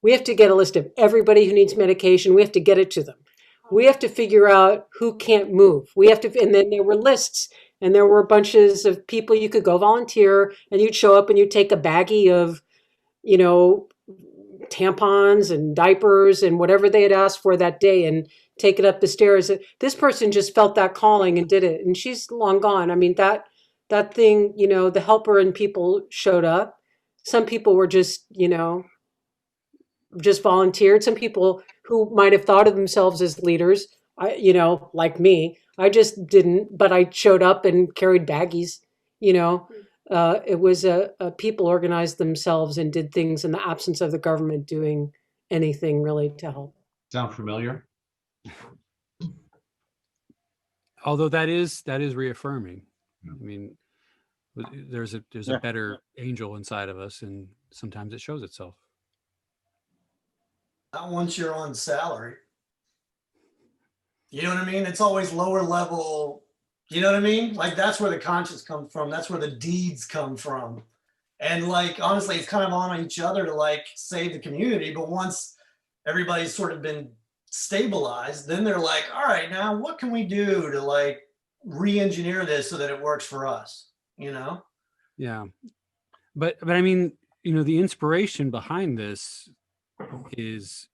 S7: We have to get a list of everybody who needs medication. We have to get it to them. We have to figure out who can't move. And then there were lists and there were bunches of people you could go volunteer and you'd show up and you'd take a baggie of, tampons and diapers and whatever they had asked for that day and take it up the stairs. This person just felt that calling and did it. And she's long gone. I mean, that thing, the helper and people showed up. Some people were just volunteered. Some people who might have thought of themselves as leaders, like me, I just didn't, but I showed up and carried baggies, it was people organized themselves and did things in the absence of the government doing anything really to help.
S11: Sound familiar?
S1: Although that is reaffirming. I mean, there's a better angel inside of us, and sometimes it shows itself.
S2: Not once you're on salary. You know what I mean? It's always lower level. You know what I mean? Like, that's where the conscience comes from. That's where the deeds come from. And like, honestly, it's kind of on each other to like save the community. But once everybody's sort of been stabilized, then they're like, all right, now what can we do to like re-engineer this so that it works for us?
S1: Yeah. But I mean, the inspiration behind this is,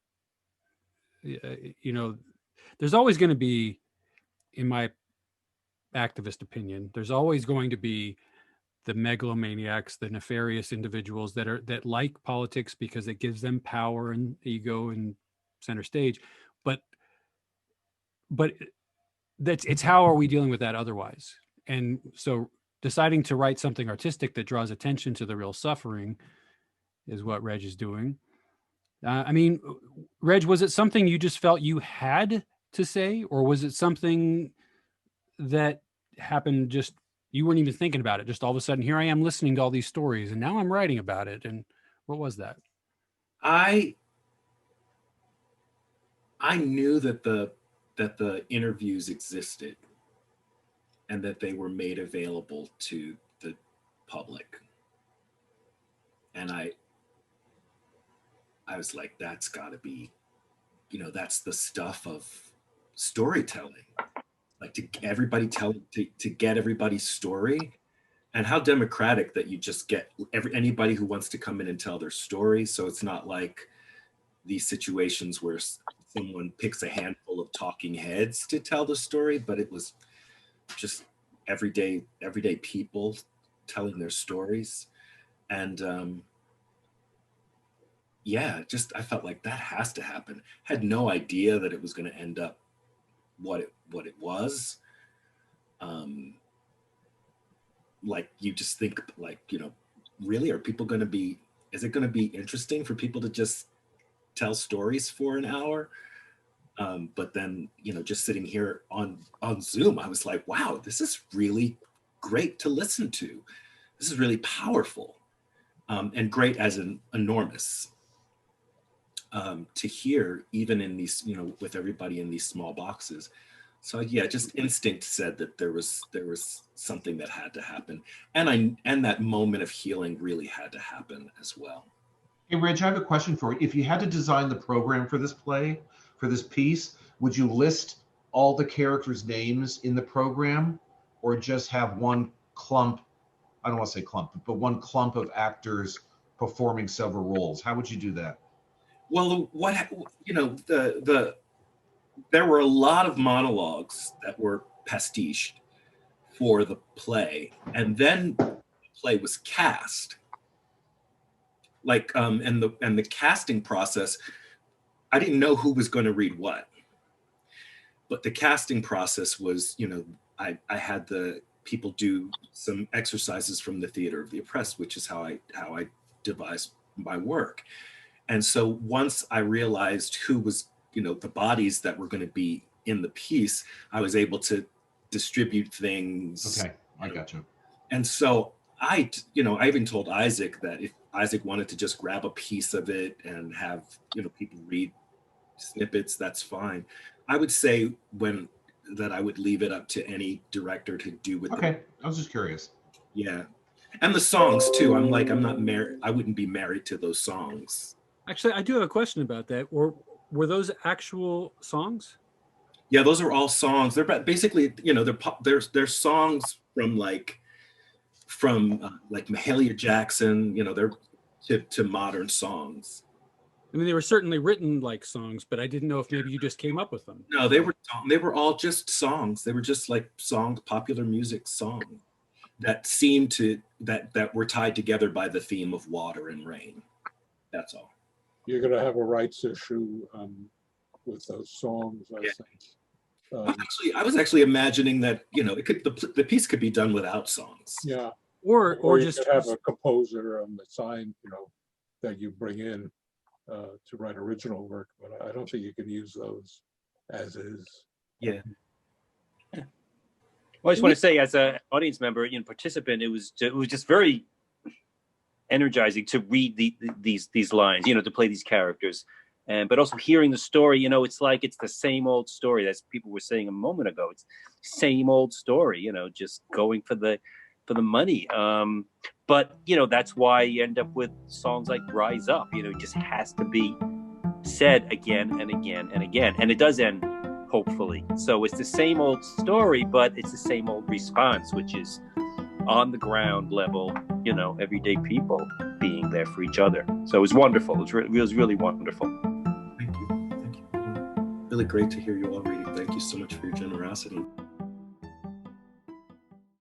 S1: there's always going to be, in my activist opinion, there's always going to be the megalomaniacs, the nefarious individuals that like politics because it gives them power and ego and center stage. But it's how are we dealing with that otherwise? And so deciding to write something artistic that draws attention to the real suffering is what Reg is doing. I mean, Reg, was it something you just felt you had to say, or was it something that happened just, you weren't even thinking about it, just all of a sudden, here I am listening to all these stories and now I'm writing about it? And what was that?
S12: I knew that the interviews existed and that they were made available to the public. And I was like, that's gotta be, that's the stuff of storytelling. Like to get everybody's story, and how democratic that you just get anybody who wants to come in and tell their story. So it's not like these situations where someone picks a handful of talking heads to tell the story, but it was just everyday people telling their stories. And I felt like that has to happen. Had no idea that it was going to end up what it was. Like, you just think like, really, is it going to be interesting for people to just tell stories for an hour? But then, just sitting here on Zoom, I was like, wow, this is really great to listen to. This is really powerful, and great as an enormous to hear, even in these, with everybody in these small boxes. So yeah, just instinct said that there was something that had to happen, and that moment of healing really had to happen as well.
S11: Hey, Reg, I have a question for you. If you had to design the program for this play, for this piece, would you list all the characters' names in the program, or just have one clump? I don't want to say clump, but one clump of actors performing several roles. How would you do that?
S12: Well, there were a lot of monologues that were pastiched for the play, and then the play was cast. Like, and the casting process, I didn't know who was going to read what, but the casting process was, I had the people do some exercises from the Theater of the Oppressed, which is how I devised my work. And so once I realized who was, the bodies that were going to be in the piece, I was able to distribute things.
S11: Okay, I got you.
S12: And so I even told Isaac that if Isaac wanted to just grab a piece of it and have, people read snippets, that's fine. I would say that I would leave it up to any director to do with
S11: Okay, I was just curious.
S12: Yeah. And the songs too. I'm not married. I wouldn't be married to those songs.
S1: Actually, I do have a question about that. Were those actual songs?
S12: Yeah, those are all songs. They're basically, they're songs from Mahalia Jackson, they're to modern songs.
S1: I mean, they were certainly written like songs, but I didn't know if maybe you just came up with them.
S12: No, they were all just songs. They were just like songs, popular music songs that seemed to that were tied together by the theme of water and rain. That's all.
S10: You're going to have a rights issue with those songs, I think.
S12: I was actually imagining that the piece could be done without songs.
S10: Yeah.
S1: Or
S10: you
S1: just
S10: could have a composer assigned, that you bring in to write original work, but I don't think you can use those as is.
S6: Yeah. Well, I just want to say, as an audience member, participant, it was just very energizing to read these lines, to play these characters, but also hearing the story. It's like it's the same old story, as people were saying a moment ago. It's same old story, just going for the money. But that's why you end up with songs like "Rise Up." It just has to be said again and again and again, and it does end. Hopefully. So it's the same old story, but it's the same old response, which is on the ground level, everyday people being there for each other. So it was wonderful. It was really wonderful.
S12: Thank you. Really great to hear you all reading. Thank you so much for your generosity.